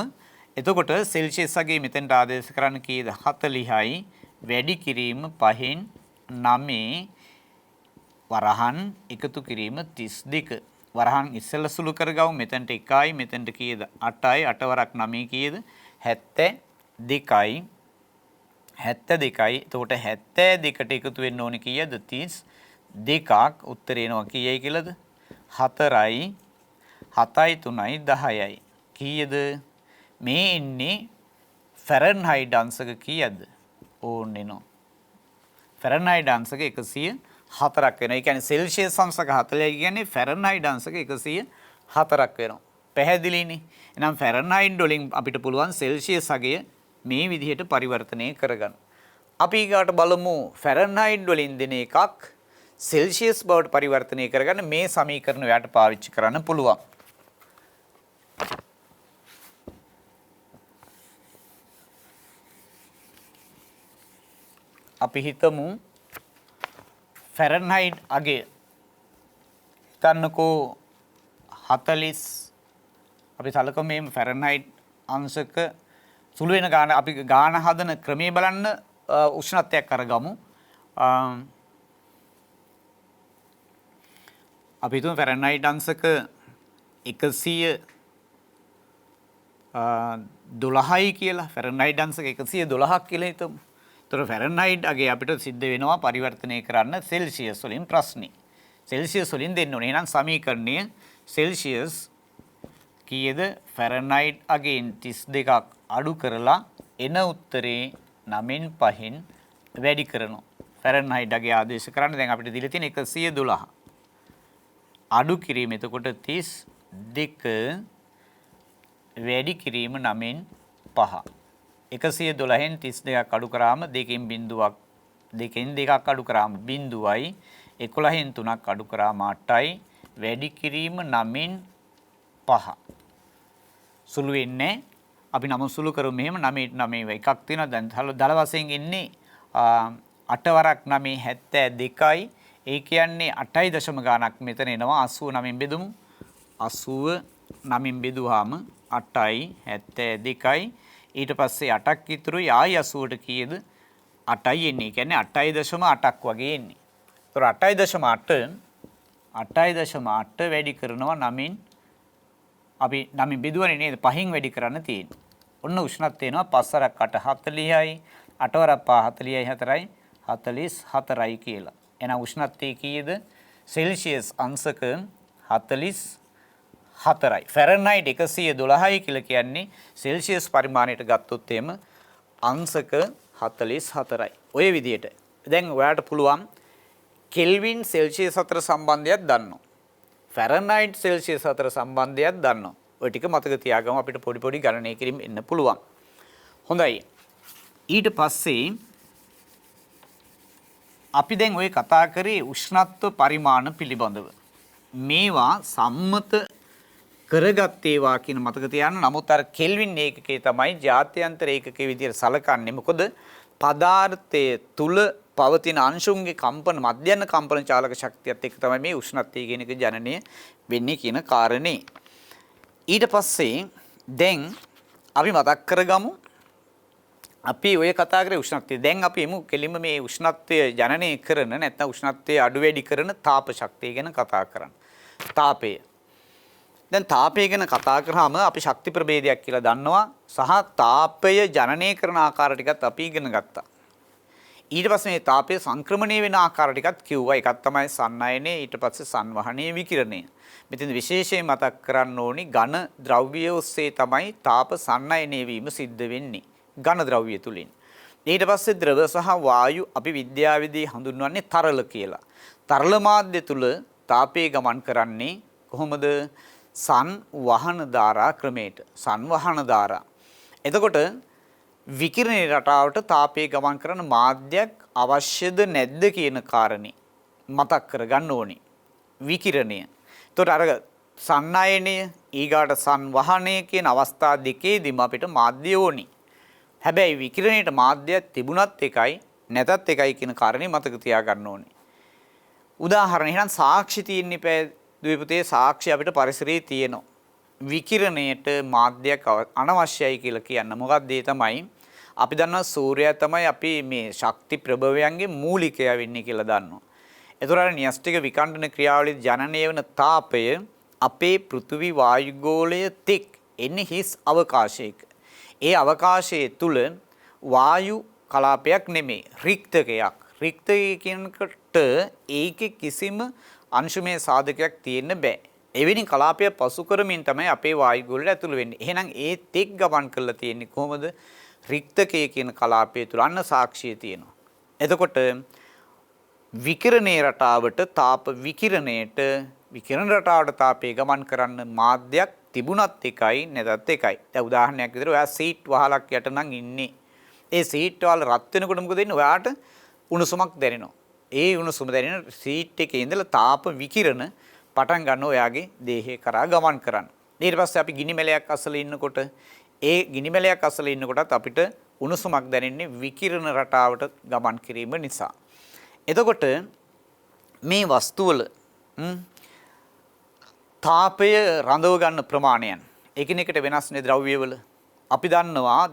එතකොට සෙල්සියස් අගය මෙතෙන්ට ආදේශ කරන්න කීයද 40යි වැඩි කිරීම 5න් 9 වරහන් එකතු කිරීම 32. වරහන් ඉස්සෙල්ලා සුළු කරගමු. මෙතෙන්ට 1යි මෙතෙන්ට කීයද 8යි 8 වරක් 9 කීයද 72යි 72යි. එතකොට 72ට එකතු වෙන්න ඕනේ කීයද 32ක්. උත්තරේ එනවා කීයයි කියලාද 4යි 7යි 3යි 10යි. කීයද මේ එන්නේ ෆැරන්හයිට් අංශක කීයද? ඕන්නේ නෝ ෆැරන්හයිට් අංශක 104ක් වෙනවා. ඒ කියන්නේ සෙල්සියස් අංශක 40 කියන්නේ ෆැරන්හයිට් අංශක 104ක් වෙනවා. පැහැදිලිනේ? එහෙනම් ෆැරන්හයිට් වලින් අපිට පුළුවන් සෙල්සියස් අගය මේ විදිහට පරිවර්තනය කරගන්න. අපි ඊගාට බලමු ෆැරන්හයිට් වලින් දෙන එකක් සෙල්සියස් බවට පරිවර්තනය කරගන්න මේ සමීකරණ ඔයාලට පාවිච්චි කරන්න පුළුවන්. අපි හිතමු ෆැරන්හයිට් අගය හිතන්නකෝ 40 අපි සලකමු මේ ෆැරන්හයිට් අංශක සුළු වෙන ගාන අපි ගාන හදන ක්‍රමයේ බලන්න උෂ්ණත්වයක් අරගමු. අපි හිතමු ෆැරන්හයිට් අංශක 112යි කියලා. ෆැරන්හයිට් අංශක 112ක් කියලා හිතමු. ඒතර ෆැරන්හයිට් අගේ අපිට සිද්ධ වෙනවා පරිවර්තනය කරන්න සෙල්සියස් වලින් ප්‍රශ්නේ. සෙල්සියස් වලින් දෙන්න ඕනේ. එහෙනම් සමීකරණය සෙල්සියස් කීයද ෆැරන්හයිට් අගෙන් 32ක් අඩු කරලා එන උත්තරේ 9න් 5න් වැඩි කරනවා. ෆැරන්හයිට් අගේ ආදේශ කරන්න දැන් අපිට දීලා තියෙන 112. අඩු කිරීම එතකොට 32 වැඩි කිරීම 9න් 5. 112න් 32ක් අඩු කරාම දෙකෙන් බිඳුවක් දෙකෙන් දෙකක් අඩු කරාම බිඳුවයි 11න් 3ක් අඩු කරාම 8යි වැඩි කිරීම 9න් 5. සුළු වෙන්නේ අපි නම සුළු කරමු මෙහෙම 9ට 9 එකක් තියෙනවා දැන් දල වශයෙන් ඉන්නේ 8 වරක් 9 72යි ඒ කියන්නේ 8යි දශම ගානක් මෙතන එනවා 89න් බෙදුමු 89න් බෙදුවාම 8යි 72යි ඊට පස්සේ 8ක් ඉතුරුයි ආයි 80ට කීයද 8යි එන්නේ. ඒ කියන්නේ 8.8ක් වගේ එන්නේ. ඒතර 8.8 වැඩි කරනවා 9න් අපි 9න් බෙදුවනේ නේද 5න් වැඩි කරන්න තියෙන්නේ. ඔන්න උෂ්ණත්වය එනවා 5 වරක් 8 40යි 8 වරක් 5 40යි 4යි 44යි කියලා. එහෙනම් උෂ්ණත්වය කීයද? සෙල්සියස් අංශක 44යි. ෆැරන්හයිට් 112යි කියලා කියන්නේ සෙල්සියස් පරිමාණයට ගත්තොත් එහෙම අංශක 44යි. ඔය විදිහට. දැන් ඔයාලට පුළුවන් කෙල්වින් සෙල්සියස් අතර සම්බන්ධයක් දන්නවා. ෆැරන්හයිට් සෙල්සියස් අතර සම්බන්ධයක් දන්නවා. ඔය ටික මතක තියාගමු අපිට පොඩි පොඩි ගණනය කිරීම එන්න පුළුවන්. හොඳයි. ඊට පස්සේ අපි දැන් ඔය කතා කරේ උෂ්ණත්ව පරිමාණ පිළිබඳව. මේවා සම්මත කරගත්තේවා කියන මතක තියාගන්න. නමුත් අර කෙල්වින් ඒකකයේ තමයි ජාත්‍යන්තර ඒකකයේ විදිහට සලකන්නේ. මොකද පදාර්ථයේ තුල පවතින අංශුන්ගේ කම්පන මධ්‍යන කම්පන චාලක ශක්තියත් එක්ක තමයි මේ උෂ්ණත්වය කියන එක ජනනය වෙන්නේ කියන කාරණේ. ඊට පස්සේ දැන් අපි මතක් කරගමු අපි ඔය කතා කරේ උෂ්ණත්වය. දැන් අපි එමු කෙලින්ම මේ උෂ්ණත්වය ජනනය කරන නැත්නම් උෂ්ණත්වය අඩු වැඩි කරන තාප ශක්තිය ගැන කතා කරන්න. තාපය. දැන් තාපය ගැන කතා කරාම අපි ශක්ති ප්‍රභේදයක් කියලා දන්නවා සහ තාපය ජනනය කරන ආකාර ටිකත් අපි ඉගෙන ගත්තා. ඊට පස්සේ මේ තාපය සංක්‍රමණය වෙන ආකාර ටිකත් කිව්වා. එකක් තමයි සන්නයනය ඊට පස්සේ සංවහනීය විකිරණය. මෙතන විශේෂයෙන් මතක් කරන්න ඕනි ඝන ද්‍රව්‍ය ඔස්සේ තමයි තාප සන්නයනය වීම සිද්ධ වෙන්නේ. ඝන ද්‍රව්‍ය තුලින්. ඊට පස්සේ ද්‍රව සහ වායු අපි විද්‍යාවේදී හඳුන්වන්නේ තරල කියලා. තරල මාධ්‍ය තුල තාපය ගමන් කරන්නේ කොහොමද? සංවහන ධාරා ක්‍රමයට. සංවහන ධාරා. එතකොට විකිරණේ රටාවට තාපය ගමන් කරන මාධ්‍යයක් අවශ්‍යද නැද්ද කියන කාරණේ මතක් කරගන්න ඕනේ. විකිරණය. එතකොට අර සන්නයනය ඊගාට සංවහනය කියන අවස්ථා දෙකේදීම අපිට මාධ්‍ය ඕනි. හැබැයි විකිරණයට මාධ්‍යයක් තිබුණත් එකයි නැතත් එකයි කියන කාරණේ මතක තියාගන්න ඕනේ. උදාහරණ එහෙනම් සාක්ෂි තියෙන්නේ ද්වීපතේ සාක්ෂි අපිට පරිසරයේ තියෙනවා. විකිරණයට මාධ්‍යයක් අනවශ්‍යයි කියලා කියන්න. මොකක්ද ඒ තමයි අපි දන්නවා සූර්යයා තමයි අපි මේ ශක්ති ප්‍රභවයන්ගේ මූලිකය වෙන්නේ කියලා දන්නවා. ඒතර න්‍යෂ්ටික විකණ්ඩන ක්‍රියාවලිය ජනනය වන තාපය අපේ පෘථිවි වායුගෝලය තෙක් එන්නේ හිස් අවකාශයක. ඒ අවකාශයේ තුල වායු කලාපයක් නෙමෙයි රික්තකයක්. රික්තකය කියනකොට ඒකේ කිසිම අංශුමය සාධකයක් තියෙන්න බෑ. එවැනි කලාපය පසු කරමින් තමයි අපේ වායුගෝලයට ඇතුළු වෙන්නේ. එහෙනම් ඒ තෙක් ගමන් කරලා තියෙන්නේ කොහොමද? රික්තකය කියන කලාපය තුල අන්න සාක්ෂිය තියෙනවා. එතකොට විකිරණේ රටාවට තාප විකිරණයට විකිරණ රටාවට තාපය ගමන් කරන්න මාධ්‍යයක් තිබුණත් එකයි නැතත් එකයි. දැන් උදාහරණයක් විදිහට ඔයා සීට් වහලක් යට නම් ඉන්නේ. ඒ සීට් වල රත් වෙනකොට මොකද වෙන්නේ? ඔයාට උණුසුමක් දැනෙනවා. ඒ උණුසුම දැනෙන සීට් එකේ ඉඳලා තාප විකිරණ පටන් ගන්න ඔයාගේ දේහය කරා ගමන් කරන්න. ඊට පස්සේ අපි ගිනි මැලයක් අසල ඉන්නකොට ඒ ගිනි මැලයක් අසල ඉන්නකොටත් අපිට උණුසුමක් දැනෙන්නේ විකිරණ රටාවට ගමන් කිරීම නිසා. එතකොට මේ වස්තුවල තාපය රඳව ගන්න ප්‍රමාණයන් එකිනෙකට වෙනස්නේ ද්‍රව්‍යවල. අපි දන්නවා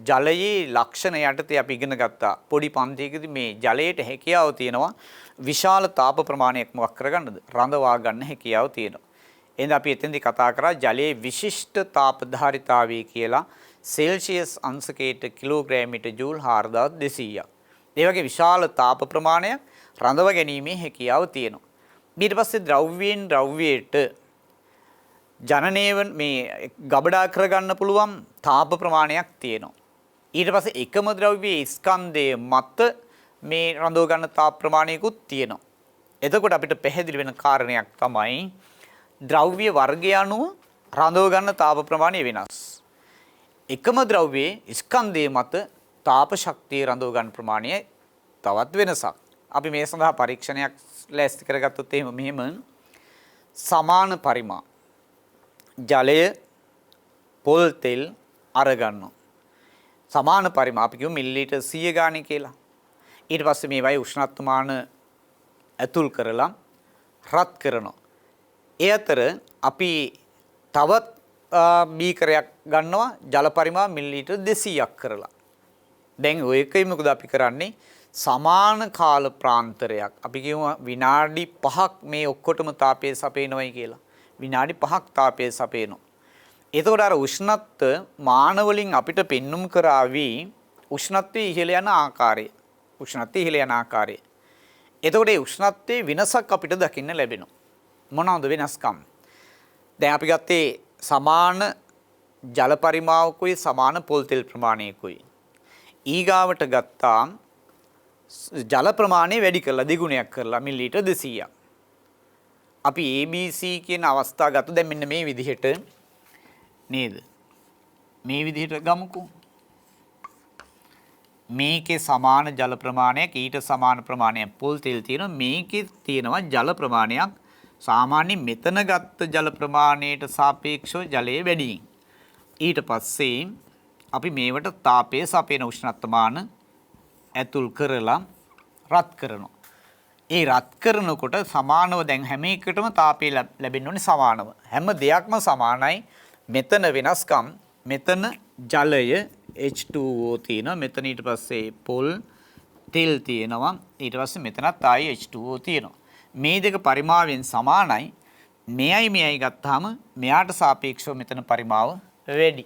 ජලයේ ලක්ෂණ යටතේ අපි ඉගෙන ගත්තා. පොඩි පන්තියකදී මේ ජලයට හැකියාව තියෙනවා විශාල තාප ප්‍රමාණයක් මොකක් කරගන්නද? රඳවා ගන්න හැකියාව තියෙනවා. එහෙනම් අපි එතෙන්දී කතා කරා ජලයේ විශිෂ්ට තාප ධාරිතාවය කියලා සෙල්සියස් අංශකයට කිලෝග්‍රෑමයට ජූල් 4200ක්. ඒ වගේ විශාල තාප ප්‍රමාණයක් රඳව ගැනීමේ හැකියාව තියෙනවා. ඊට පස්සේ ද්‍රව්‍යයෙන් ද්‍රව්‍යයට ජනනය මේ ගබඩා කරගන්න පුළුවන් තාප ප්‍රමාණයක් තියෙනවා. ඊට පස්සේ එකම ද්‍රව්‍යයේ ස්කන්ධයේ මත මේ රඳව ගන්න තාප ප්‍රමාණයකුත් තියෙනවා. එතකොට අපිට පැහැදිලි වෙන කාරණයක් තමයි ද්‍රව්‍ය වර්ගය අනුව රඳව ගන්න තාප ප්‍රමාණය වෙනස්. එකම ද්‍රව්‍යයේ ස්කන්ධයේ මත තාප ශක්තිය රඳව ගන්න ප්‍රමාණය තවත් වෙනසක්. අපි මේ සඳහා පරීක්ෂණයක් ලෑස්ති කරගත්තොත් මෙහෙම සමාන පරිමා ජලය පොල් තෙල් අරගන්නවා. සමාන පරිමා අපි කියමු මිලිලීටර් 100 ගානේ කියලා. ඊට පස්සේ මේවයි උෂ්ණත්වමාන ඇතුල් කරලා රත් කරනවා. ඒ අතර අපි තවත් බීකරයක් ගන්නවා ජල පරිමා මිලිලීටර් 200ක් කරලා. දැන් ඔය එකයි මොකද අපි කරන්නේ සමාන කාල ප්‍රාන්තරයක් අපි කියමු විනාඩි 5ක් මේ ඔක්කොටම තාපය සපේනවයි කියලා. විනාඩි 5ක් තාපය සපේනවා. එතකොට අර උෂ්ණත්ව මාන වලින් අපිට පෙන්눔 කරાવી උෂ්ණත්වයේ ඉහළ යන ආකාරය. උෂ්ණත්වයේ ඉහළ යන ආකාරය. එතකොට මේ උෂ්ණත්වයේ වෙනසක් අපිට දකින්න ලැබෙනවා. මොනවාද වෙනස්කම්? දැන් අපි ගත්තේ සමාන ජල පරිමාවකුයි සමාන පොල් තෙල් ප්‍රමාණයකුයි. ඊගාවට ගත්තා ජල ප්‍රමාණය වැඩි කරලා දෙගුණයක් කරලා මිලිලීටර් 200ක්. අපි ABC කියන අවස්ථාව ගත්ත දැන් මෙන්න මේ විදිහට නේද? මේ විදිහට ගමුකෝ. මේකේ සමාන ජල ප්‍රමාණයක් ඊට සමාන ප්‍රමාණයක් පොල් තෙල් තියෙනවා. මේකේ තියෙනවා ජල ප්‍රමාණයක් සාමාන්‍ය මෙතන ගත්ත ජල ප්‍රමාණයට සාපේක්ෂව ජලය වැඩි. ඊට පස්සේ අපි මේවට තාපය සපේන උෂ්ණත්වමාන ඇතුල් කරලා රත් කරනවා. ඒ රත් කරනකොට සමානව දැන් හැම එකටම තාපය ලැබෙන්න ඕනේ සමානව. හැම දෙයක්ම සමානයි. මෙතන වෙනස්කම් මෙතන ජලය H2O තියෙනවා. මෙතන ඊට පස්සේ පොල් තෙල් තියෙනවා. ඊට පස්සේ මෙතනත් ආයි H2O තියෙනවා. මේ දෙක පරිමාවෙන් සමානයි. මෙයයි ගත්තාම මෙයාට සාපේක්ෂව මෙතන පරිමාව වැඩි.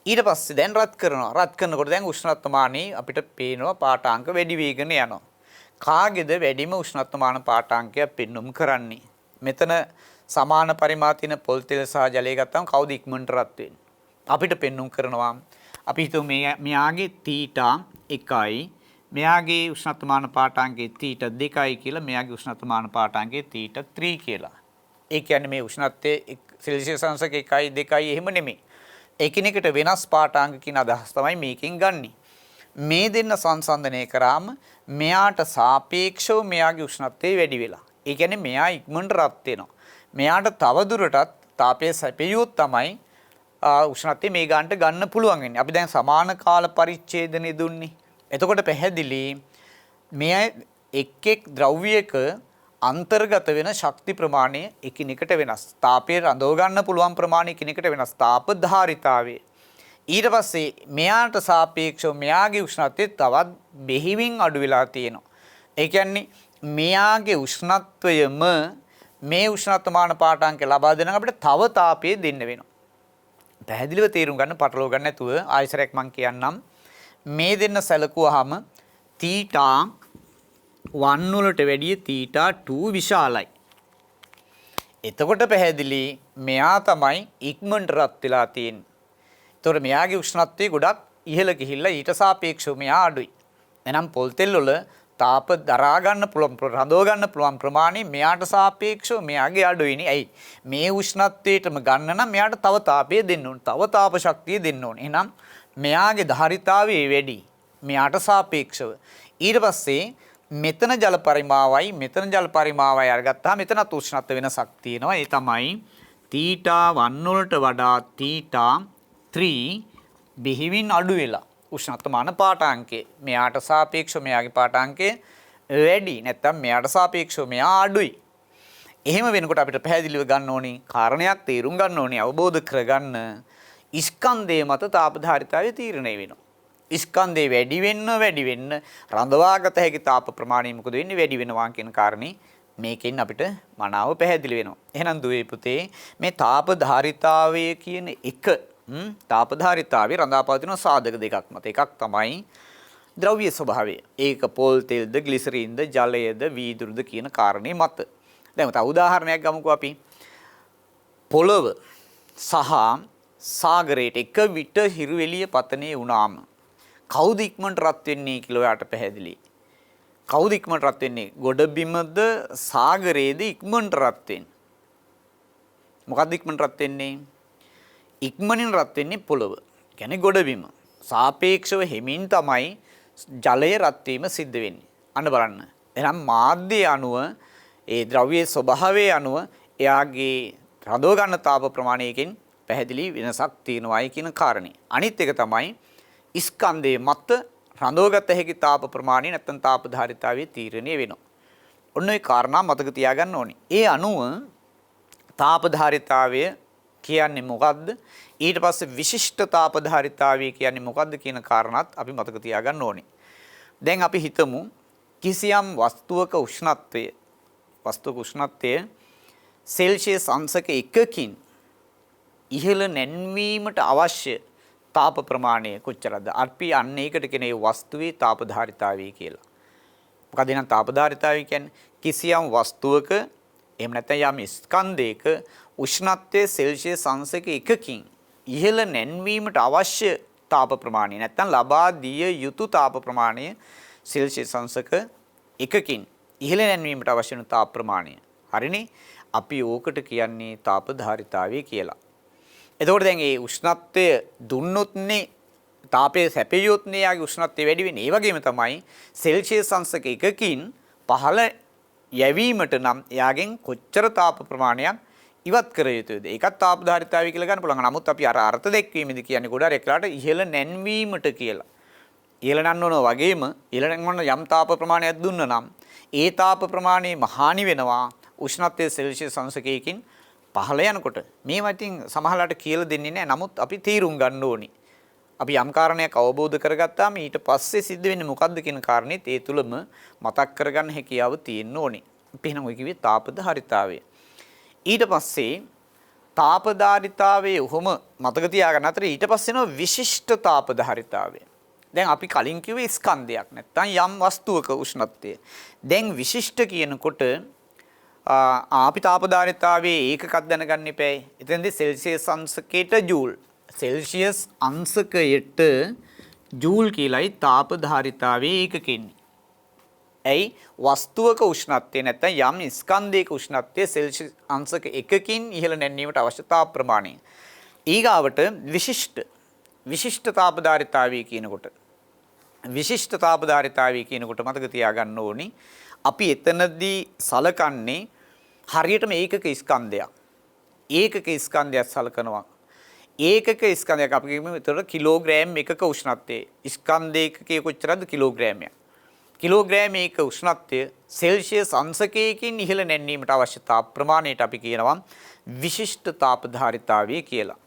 ඊට පස්සේ දැන් රත් කරනවා. රත් කරනකොට දැන් උෂ්ණත්වමානී අපිට පේනවා පාඨාංක වැඩි වේගන යනවා. කාගේද වැඩිම උෂ්ණත්වමාන පාඨාංකයක් පෙන්눔 කරන්නේ? මෙතන සමාන පරිමා තියෙන පොල් තෙල් සහ ජලය ගත්තාම කවුද ඉක්මනට රත් වෙන්නේ? අපිට පෙන්눔 කරනවා. අපි හිතමු මෙයාගේ θ 1යි මෙයාගේ උෂ්ණත්වමාන පාඨාංකයේ θ 2යි කියලා මෙයාගේ උෂ්ණත්වමාන පාඨාංකයේ θ 3 කියලා. ඒ කියන්නේ මේ උෂ්ණත්වයේ සෙල්සියස් අංශක 1යි 2යි එහෙම නෙමෙයි. එකිනෙකට වෙනස් පාඨාංක කියන අදහස් තමයි මේකෙන් ගන්නෙ. මේ දෙන්න සංසන්දනය කරාම මෙයාට සාපේක්ෂව මෙයාගේ උෂ්ණත්වය වැඩි වෙලා. ඒ කියන්නේ මෙයා ඉක්මනට රත් වෙනවා. මෙයාට තව දුරටත් තාපය සැපියුවොත් තමයි උෂ්ණත්වය මේ ගන්නට ගන්න පුළුවන් වෙන්නේ. අපි දැන් සමාන කාල පරිච්ඡේදනේ දුන්නේ. එතකොට පැහැදිලි මේ එක් ද්‍රව්‍යයක අන්තර්ගත වෙන ශක්ති ප්‍රමාණය එකිනෙකට වෙනස්. තාපය රඳව ගන්න පුළුවන් ප්‍රමාණය එකිනෙකට වෙනස්. තාප ධාරිතාවය. ඊට පස්සේ මෙයාට සාපේක්ෂව මෙයාගේ උෂ්ණත්වය තවත් බෙහෙවින් අඩු වෙලා තියෙනවා. ඒ කියන්නේ මෙයාගේ උෂ්ණත්වයම මේ උෂ්ණත්වමාන පාඨාංකය ලබා දෙන අපිට තව තාපය දෙන්න වෙනවා. පැහැදිලිව තේරුම් ගන්න පටලව ගන්න නැතුව ආයසරයක් මම කියන්නම්. මේ දෙන්න සැලකුවාම θ 1 වලට වැඩිය θ 2 විශාලයි. එතකොට පැහැදිලි මෙයා තමයි ඉක්මනට රත් වෙලා තියෙන්නේ. ඒතකොට මෙයාගේ උෂ්ණත්වය ගොඩක් ඉහළ ගිහිල්ලා ඊට සාපේක්ෂව මෙයා අඩුයි. එහෙනම් පොල් තෙල් වල තාප දරා ගන්න පුළුවන් රඳව ගන්න පුළුවන් ප්‍රමාණය මෙයාට සාපේක්ෂව මෙයාගේ අඩුයිනේ. ඇයි? මේ උෂ්ණත්වයටම ගන්න නම් මෙයාට තව තාපය දෙන්න ඕනේ. තව තාප ශක්තිය දෙන්න ඕනේ. එහෙනම් මෙයාගේ ධාරිතාවය වැඩි. මෙයාට සාපේක්ෂව. ඊට පස්සේ මෙතන ජල පරිමාවයි මෙතන ජල පරිමාවයි අරගත්තාම මෙතනත් උෂ්ණත්ව වෙනසක් තියෙනවා. ඒ තමයි θ 1 වලට වඩා θ 3 බෙහෙවින් අඩු වෙලා උෂ්ණත්වමාන පාඨාංකය මෙයාට සාපේක්ෂව මෙයාගේ පාඨාංකය වැඩි. නැත්නම් මෙයාට සාපේක්ෂව මෙයා අඩුයි. එහෙම වෙනකොට අපිට පැහැදිලිව ගන්න ඕනි කාරණයක් තේරුම් ගන්න ඕනි අවබෝධ කරගන්න ස්කන්ධයේ මත තාප ධාරිතාවය තීරණය වෙනවා. ස්කන්ධේ වැඩි වෙන්න රඳවාගත හැකි තාප ප්‍රමාණය මොකද වෙන්නේ වැඩි වෙනවා කියන කාරණේ මේකෙන් අපිට මනාව පැහැදිලි වෙනවා. එහෙනම් දුවේ පුතේ මේ තාප ධාරිතාවය කියන එක තාප ධාරිතාවේ රඳාපවතින සාධක දෙකක් මත එකක් තමයි ද්‍රව්‍ය ස්වභාවය. ඒක පොල් තෙල්ද, ග්ලිසරින්ද, ජලයද, වීදුරුද කියන කාරණේ මත. දැන් තව උදාහරණයක් ගමුකෝ අපි. පොළව සහ සාගරයට එක විට හිරු එළිය පතනේ වුණාම කවුද ඉක්මනට රත් වෙන්නේ කියලා ඔයාට පැහැදිලි. කවුද ඉක්මනට රත් වෙන්නේ? ගොඩබිමද සාගරයේද ඉක්මනට රත් වෙන්නේ? මොකද්ද ඉක්මනට රත් වෙන්නේ? ඉක්මනින් රත් වෙන්නේ පොළව. කියන්නේ ගොඩබිම. සාපේක්ෂව හිමින් තමයි ජලය රත් වීම සිද්ධ වෙන්නේ. අන්න බලන්න. එහෙනම් මාධ්‍ය අණුව ඒ ද්‍රව්‍යයේ ස්වභාවය අණුව එයාගේ රඳව ගන්න තාප ප්‍රමාණයකින් පැහැදිලි වෙනසක් තියෙනවායි කියන කාරණේ. අනිත් එක තමයි ස්කන්ධයේ මත රඳවගත හැකි තාප ප්‍රමාණය නැත්නම් තාප ධාරිතාවයේ තීරණය වෙනවා. ඔන්න ඔය කාරණා මතක තියාගන්න ඕනේ. ඒ අණුව තාප ධාරිතාවය කියන්නේ මොකද්ද? ඊට පස්සේ විශිෂ්ට තාප ධාරිතාවය කියන්නේ මොකද්ද කියන කාරණාත් අපි මතක තියාගන්න ඕනේ. දැන් අපි හිතමු කිසියම් වස්තුවක උෂ්ණත්වය සෙල්සියස් අංශක 1කින් ඉහළ නැන්වීමට අවශ්‍ය තාප ප්‍රමාණය කොච්චරද? අපි අන්න ඒකට කියන ඒ වස්තුවේ තාප ධාරිතාවය කියලා. මොකද එහෙනම් තාප ධාරිතාවය කියන්නේ කිසියම් වස්තුවක එහෙම නැත්නම් යම් ස්කන්ධයක උෂ්ණත්වයේ සෙල්සියස් අංශක 1කින් ඉහළ නැන්වීමට අවශ්‍ය තාප ප්‍රමාණය නැත්නම් ලබා දිය යුතු තාප ප්‍රමාණය සෙල්සියස් අංශක 1කින් ඉහළ නැන්වීමට අවශ්‍ය වන තාප ප්‍රමාණය. හරිනේ? අපි ඕකට කියන්නේ තාප ධාරිතාවය කියලා. එතකොට දැන් මේ උෂ්ණත්වය දුන්නොත්නේ තාපයේ සැපියොත්නේ යාගේ උෂ්ණත්වය වැඩි වෙන්නේ. ඒ වගේම තමයි සෙල්සියස් අංශක 1කින් පහළ යැවීමට නම් එයාගෙන් කොච්චර තාප ප්‍රමාණයක් ඉවත් කර යුතුද? ඒකත් තාප ධාරිතාවය කියලා ගන්න පුළුවන්. නමුත් අපි අර අර්ථ දැක්වීමේදී කියන්නේ ගොඩාක් එක්ලාට ඉහළ නැන්වීමට කියලා. ඉහළ නන්නනවා වගේම ඉහළ නැන්වන යම් තාප ප්‍රමාණයක් දුන්න නම් ඒ තාප ප්‍රමාණය මහානි වෙනවා උෂ්ණත්වයේ සෙල්සියස් අංශකයකින් පහළ යනකොට. මේවා ඉතින් සමහරලාට කියලා දෙන්නේ නැහැ. නමුත් අපි තීරුම් ගන්න ඕනි. අපි යම් කාරණයක් අවබෝධ කරගත්තාම ඊට පස්සේ සිද්ධ වෙන්නේ මොකද්ද කියන කාරණේත් ඒ තුලම මතක් කරගන්න හැකියාව තියෙන්න ඕනේ. අපි එහෙනම් ඔය කිව්වේ තාප ධාරිතාවය. ඊට පස්සේ තාප ධාරිතාවයේ උහුම මතක තියාගන්න අතර ඊට පස්සේ එනවා විශිෂ්ට තාප ධාරිතාවය. දැන් අපි කලින් කිව්වේ ස්කන්ධයක් නැත්තම් යම් වස්තුවක උෂ්ණත්වය. දැන් විශිෂ්ට කියනකොට අපි තාප ධාරිතාවයේ ඒකකක් දැනගන්න එපා. එතෙන්දී සෙල්සියස් අංශකයට ජූල්. සෙල්සියස් අංශකයට ජූල් කියලායි තාප ධාරිතාවයේ ඒකකෙන්නේ. ඇයි වස්තුවක උෂ්ණත්වය නැත්නම් යම් ස්කන්ධයක උෂ්ණත්වය සෙල්සියස් අංශක 1කින් ඉහළ නැන්වීමට අවශ්‍ය තාප ප්‍රමාණය. ඊගාවට විශිෂ්ට තාප ධාරිතාවය කියනකොට මතක තියාගන්න ඕනි අපි එතනදී සලකන්නේ හරියටම ඒකක ස්කන්ධයක්. ඒකක ස්කන්ධයක් සලකනවා. ඒකක ස්කන්ධයක් අපි කියමු ඒතර කිලෝග්‍රෑම් එකක උෂ්ණත්වයේ ස්කන්ධ ඒකකයේ කොච්චරද කිලෝග්‍රෑමයක්. කිලෝග්‍රෑම් එක උෂ්ණත්වය සෙල්සියස් අංශකයකින් ඉහළ නැන්වීමට අවශ්‍ය තාප ප්‍රමාණයට අපි කියනවා විශිෂ්ට තාප ධාරිතාවය කියලා.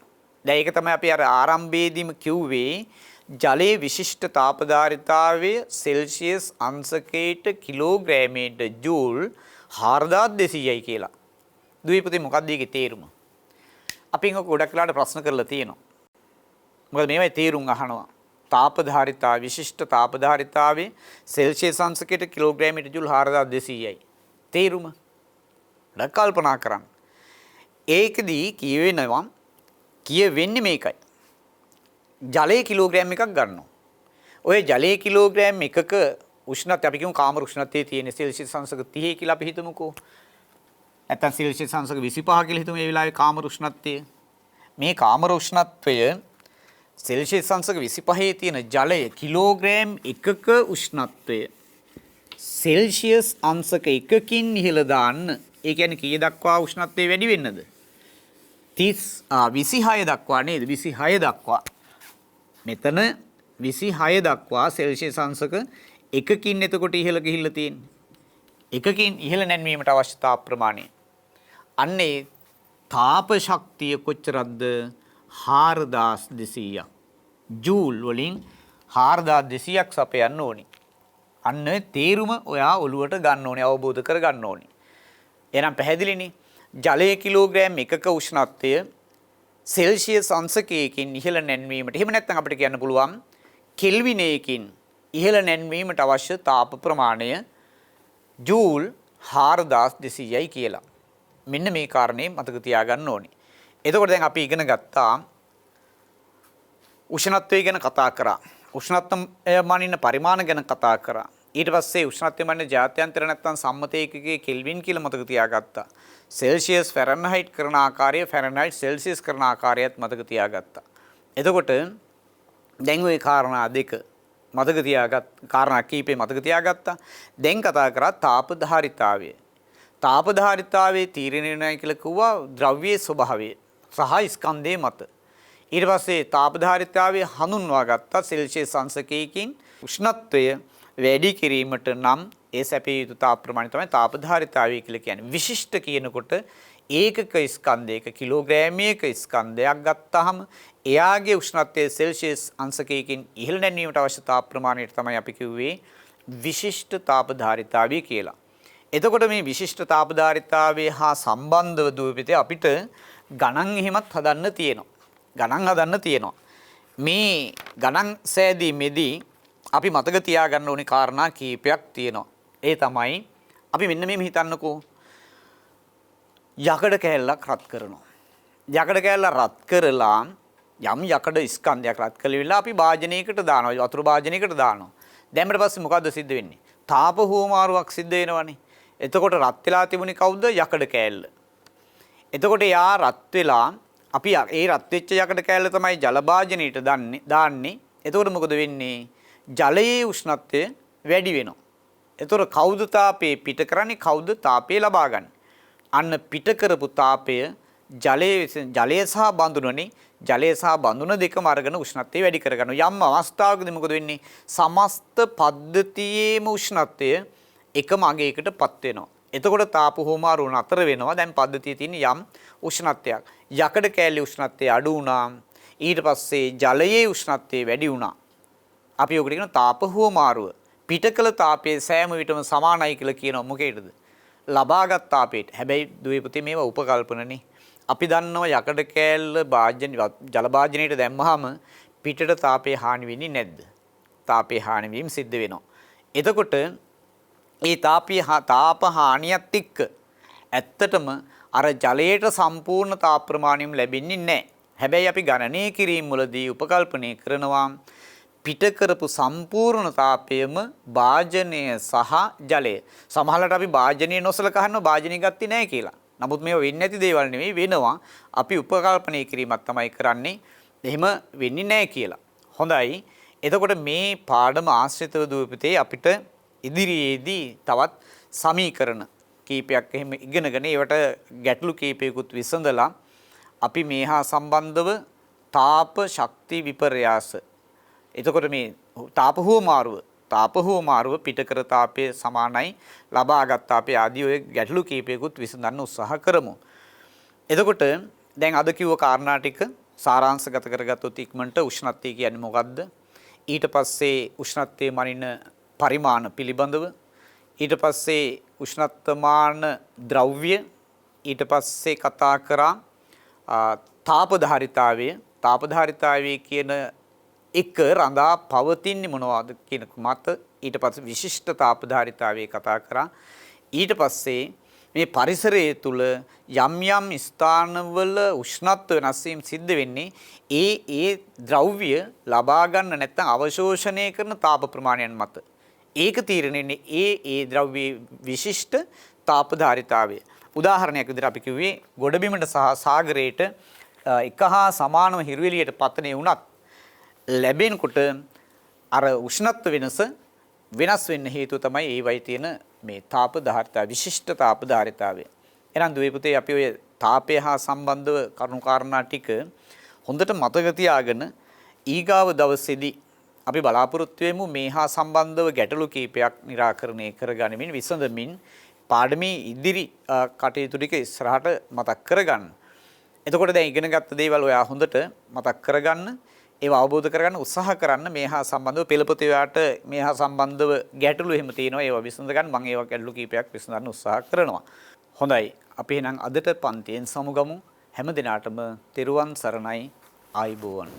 දැන් ඒක තමයි අපි අර ආරම්භයේදීම කිව්වේ ජලයේ විශිෂ්ට තාප ධාරිතාවය සෙල්සියස් අංශකයට කිලෝග්‍රෑමයට ජූල් 4200යි කියලා. දුවේ පුතේ මොකක්ද ඒකේ තේරුම? අපි ඒක ගොඩක් වෙලාට ප්‍රශ්න කරලා තියෙනවා. මොකද මේවයි තේරුම් අහනවා. තාප ධාරිතාව විශිෂ්ට තාප ධාරිතාවේ සෙල්සියස් අංශකයට කිලෝග්‍රෑමයට ජූල් 4200යි. තේරුම? ඩක් කල්පනා කරන්න. ඒකදී කියවෙන්නේ මේකයි. ජලයේ කිලෝග්‍රෑම් එකක් ගන්නවා. ඔය ජලයේ කිලෝග්‍රෑම් එකක උෂ්ණත්වය අපි කියමු කාමර උෂ්ණත්වයේ තියෙන සෙල්සියස් අංශක 30 කියලා අපි හිතමුකෝ. නැත්නම් සෙල්සියස් අංශක 25 කියලා හිතමු මේ වෙලාවේ කාමර උෂ්ණත්වය. මේ කාමර උෂ්ණත්වය සෙල්සියස් අංශක 25 තියෙන ජලය කිලෝග්‍රෑම් එකක උෂ්ණත්වය සෙල්සියස් අංශක 1කින් ඉහළ දාන්න. ඒ කියන්නේ කීය දක්වා උෂ්ණත්වය වැඩි වෙන්නද? 26 දක්වා නේද? 26 දක්වා. මෙතන 26 දක්වා සෙල්සියස් අංශක 1කින් එතකොට ඉහළ ගිහිල්ලා තියෙන්නේ. 1කින් ඉහළ නැන්වීමට අවශ්‍ය තාප ප්‍රමාණය. අන්නේ තාප ශක්තිය කොච්චරද? 4200ක්. ජූල් වලින් 4200ක් සපයන්න ඕනි. අන්න තේරුම ඔයා ඔලුවට ගන්න ඕනේ, අවබෝධ කර ගන්න ඕනේ. එහෙනම් පැහැදිලිනේ. ජලයේ කිලෝග්‍රෑම් එකක උෂ්ණත්වය සෙල්සියස් අංශකයකින් ඉහළ නැන්වීමට එහෙම නැත්නම් අපිට කියන්න පුළුවන් කෙල්විනයකින් ඉහළ නැන්වීමට අවශ්‍ය තාප ප්‍රමාණය ජූල් 4200යි කියලා. මෙන්න මේ කාරණේ මතක තියාගන්න ඕනේ. එතකොට දැන් අපි ඉගෙන ගත්තා උෂ්ණත්වය ගැන කතා කරා. උෂ්ණත්වය මනින්න පරිමාණ ගැන කතා කරා. ඊට පස්සේ උෂ්ණත්වය මනින්න ජාත්‍යන්තර නැත්නම් සම්මත ඒකකයේ කෙල්වින් කියලා මතක තියාගත්තා. සෙල්සියස් ෆැරන්හයිට් කරන ආකාරය ෆැරන්හයිට් සෙල්සියස් කරන ආකාරයත් මතක තියාගත්තා. එතකොට දැන් ওই කාරණා දෙක මතක තියාගත් කාරණා කීපේ මතක තියාගත්තා. දැන් කතා කරා තාපධාරිතාවය. තාපධාරිතාවයේ තීරණය වෙනයි කියලා කිව්වා ද්‍රව්‍යයේ ස්වභාවය සහ ස්කන්ධයේ මත. ඊට පස්සේ තාපධාරිතාවය හඳුන්වා ගත්තා සෙල්සියස් අංශකයකින් උෂ්ණත්වය වැඩි කිරීමට නම් ඒ සැපිය යුතු තාප ප්‍රමාණය තමයි තාපධාරිතාවය කියලා කියන්නේ. විශිෂ්ට කියනකොට ඒකක ස්කන්ධයක කිලෝග්‍රෑමයක ස්කන්ධයක් ගත්තාම එයාගේ උෂ්ණත්වය සෙල්සියස් අංශකයකින් ඉහළ නැන්වීමට අවශ්‍ය තාප ප්‍රමාණයට තමයි අපි කිව්වේ විශිෂ්ට තාපධාරිතාවය කියලා. එතකොට මේ විශිෂ්ට තාපධාරිතාවය හා සම්බන්ධව දුවපිටේ අපිට ගණන් එහෙමත් හදන්න තියෙනවා. ගණන් හදන්න තියෙනවා. මේ ගණන් සෑදීමේදී අපි මතක තියාගන්න ඕනේ කාරණා කීපයක් තියෙනවා. ඒ තමයි අපි මෙන්න මේ හිතන්නකෝ යකඩ කෑල්ලක් රත් කරනවා. යකඩ කෑල්ල රත් කරලා යම් යකඩ ස්කන්ධයක් රත් කළවිලා අපි භාජනයකට දානවා. වතුර භාජනයකට දානවා. දැම්මට පස්සේ මොකද්ද සිද්ධ වෙන්නේ? තාප හුවමාරුවක් සිද්ධ වෙනවනේ. එතකොට රත් වෙලා තිබුණේ කවුද? යකඩ කෑල්ල. එතකොට යා රත් වෙලා අපි ඒ රත් වෙච්ච යකඩ කෑල්ල තමයි ජල භාජනයට දාන්නේ. එතකොට මොකද වෙන්නේ? ජලයේ උෂ්ණත්වය වැඩි වෙනවා. එතකොට කවුද තාපේ පිට කරන්නේ? කවුද තාපේ ලබා ගන්නේ? අන්න පිට කරපු තාපය ජලය සහ බඳුනනේ ජලය සහ බඳුන දෙකම අරගෙන උෂ්ණත්වය වැඩි කරගන්නවා. යම් අවස්ථාවකදී මොකද වෙන්නේ? සමස්ත පද්ධතියේම උෂ්ණත්වය එකම අගයකටපත් වෙනවා. එතකොට තාප හෝමාරු නතර වෙනවා. දැන් පද්ධතියේ තියෙන යම් උෂ්ණත්වයක්. යකඩ කෑල්ලේ උෂ්ණත්වය අඩු වුණා. ඊට පස්සේ ජලයේ උෂ්ණත්වය වැඩි වුණා. අපි ඔකට කියන තාප හෝමාරුව. පිටකල තාපයේ සෑම විටම සමානයි කියලා කියනවා. මොකේද? ලබාගත් තාපයට. හැබැයි දුවේ පුතේ මේවා උපකල්පනනේ. අපි දන්නවා යකඩ කෑල්ල ජල භාජනයට දැම්මහම පිටට තාපේ හානි වෙන්නේ නැද්ද? තාපේ හානි වීම සිද්ධ වෙනවා. එතකොට ඒ තාප හානියත් එක්ක ඇත්තටම අර ජලයට සම්පූර්ණ තාප ප්‍රමාණයම ලැබෙන්නේ නැහැ. හැබැයි අපි ගණනය කිරීම වලදී උපකල්පනය කරනවා පිට කරපු සම්පූර්ණ තාපයම භාජනය සහ ජලය. සමහරවිට අපි භාජනය නොසලකා හරිනවා භාජනය ගත්තේ නැහැ කියලා. නමුත් මේව වෙන්නේ නැති දේවල් නෙවෙයි වෙනවා. අපි උපකල්පනය කිරීමක් තමයි කරන්නේ. එහෙම වෙන්නේ නැහැ කියලා. හොඳයි. එතකොට මේ පාඩම ආශ්‍රිතව දුවපිටේ අපිට ඉදිරියේදී තවත් සමීකරණ කීපයක් එහෙම ඉගෙනගෙන ඒවට ගැටලු කීපයකුත් විසඳලා අපි මේ හා සම්බන්ධව තාප ශක්ති විපර්යාස එතකොට මේ තාප හුවමාරුව පිටකර තාපයේ සමානයි ලබාගත් තාපයේ ආදී ඔය ගැටලු කීපයකුත් විසඳන්න උත්සාහ කරමු. එතකොට දැන් අද කිව්ව කාරණා ටික සාරාංශගත කරගත්තොත් ඉක්මනට උෂ්ණත්වය කියන්නේ මොකක්ද? ඊට පස්සේ උෂ්ණත්වයේ මනින පරිමාණ පිළිබඳව ඊට පස්සේ උෂ්ණත්වමාන ද්‍රව්‍ය ඊට පස්සේ කතා කරා තාපධාරිතාවය කියන එක රඳා පවතින්නේ මොනවද කියන මත ඊට පස්සේ විශිෂ්ට තාපධාරිතාවය කතා කරා. ඊට පස්සේ මේ පරිසරය තුල යම් යම් ස්ථානවල උෂ්ණත්ව වෙනස් වීම සිද්ධ වෙන්නේ ඒ ද්‍රව්‍ය ලබා ගන්න නැත්නම් අවශෝෂණය කරන තාප ප්‍රමාණයන් මත. ඒක තීරණය ඒ ද්‍රව්‍යයේ විශිෂ්ට තාපධාරිතාවය. උදාහරණයක් විදිහට අපි කිව්වේ ගොඩබිමට සහ සාගරයට එක හා සමානව හිරුවෙලියට පතනේ වුණත් ලැබෙනකොට අර උෂ්ණත්ව වෙනස් වෙන්න හේතුව තමයි ඒ වයි තියෙන මේ තාපධාරිතාවය විශිෂ්ට තාපධාරිතාවය. එහෙනම් දුවේ පුතේ අපි ඔය තාපය හා සම්බන්ධව කරුණු කාරණා ටික හොඳට මතක තියාගෙන ඊගාව දවසේදී අපි බලාපොරොත්තු වෙමු මේ හා සම්බන්ධව ගැටලු කීපයක් निराකරණය කරගනිමින් විසඳමින් පාඩමේ ඉදිරි කටයුතු ටික ඉස්සරහට මතක් කරගන්න. එතකොට දැන් ඉගෙන ගත්ත දේවල් ඔයා හොඳට මතක් කරගන්න, ඒව අවබෝධ කරගන්න උත්සාහ කරන්න. මේ හා සම්බන්ධව පෙළපොතේ ඔයාට මේ හා සම්බන්ධව ගැටලු එහෙම තියෙනවා, ඒව විසඳ ගන්න. මම ඒව ගැටලු කීපයක් විසඳන්න උත්සාහ කරනවා. හොඳයි. අපි එහෙනම් අදට පන්තියෙන් සමුගමු. හැම දිනාටම තෙරුවන් සරණයි. ආයුබෝවන්.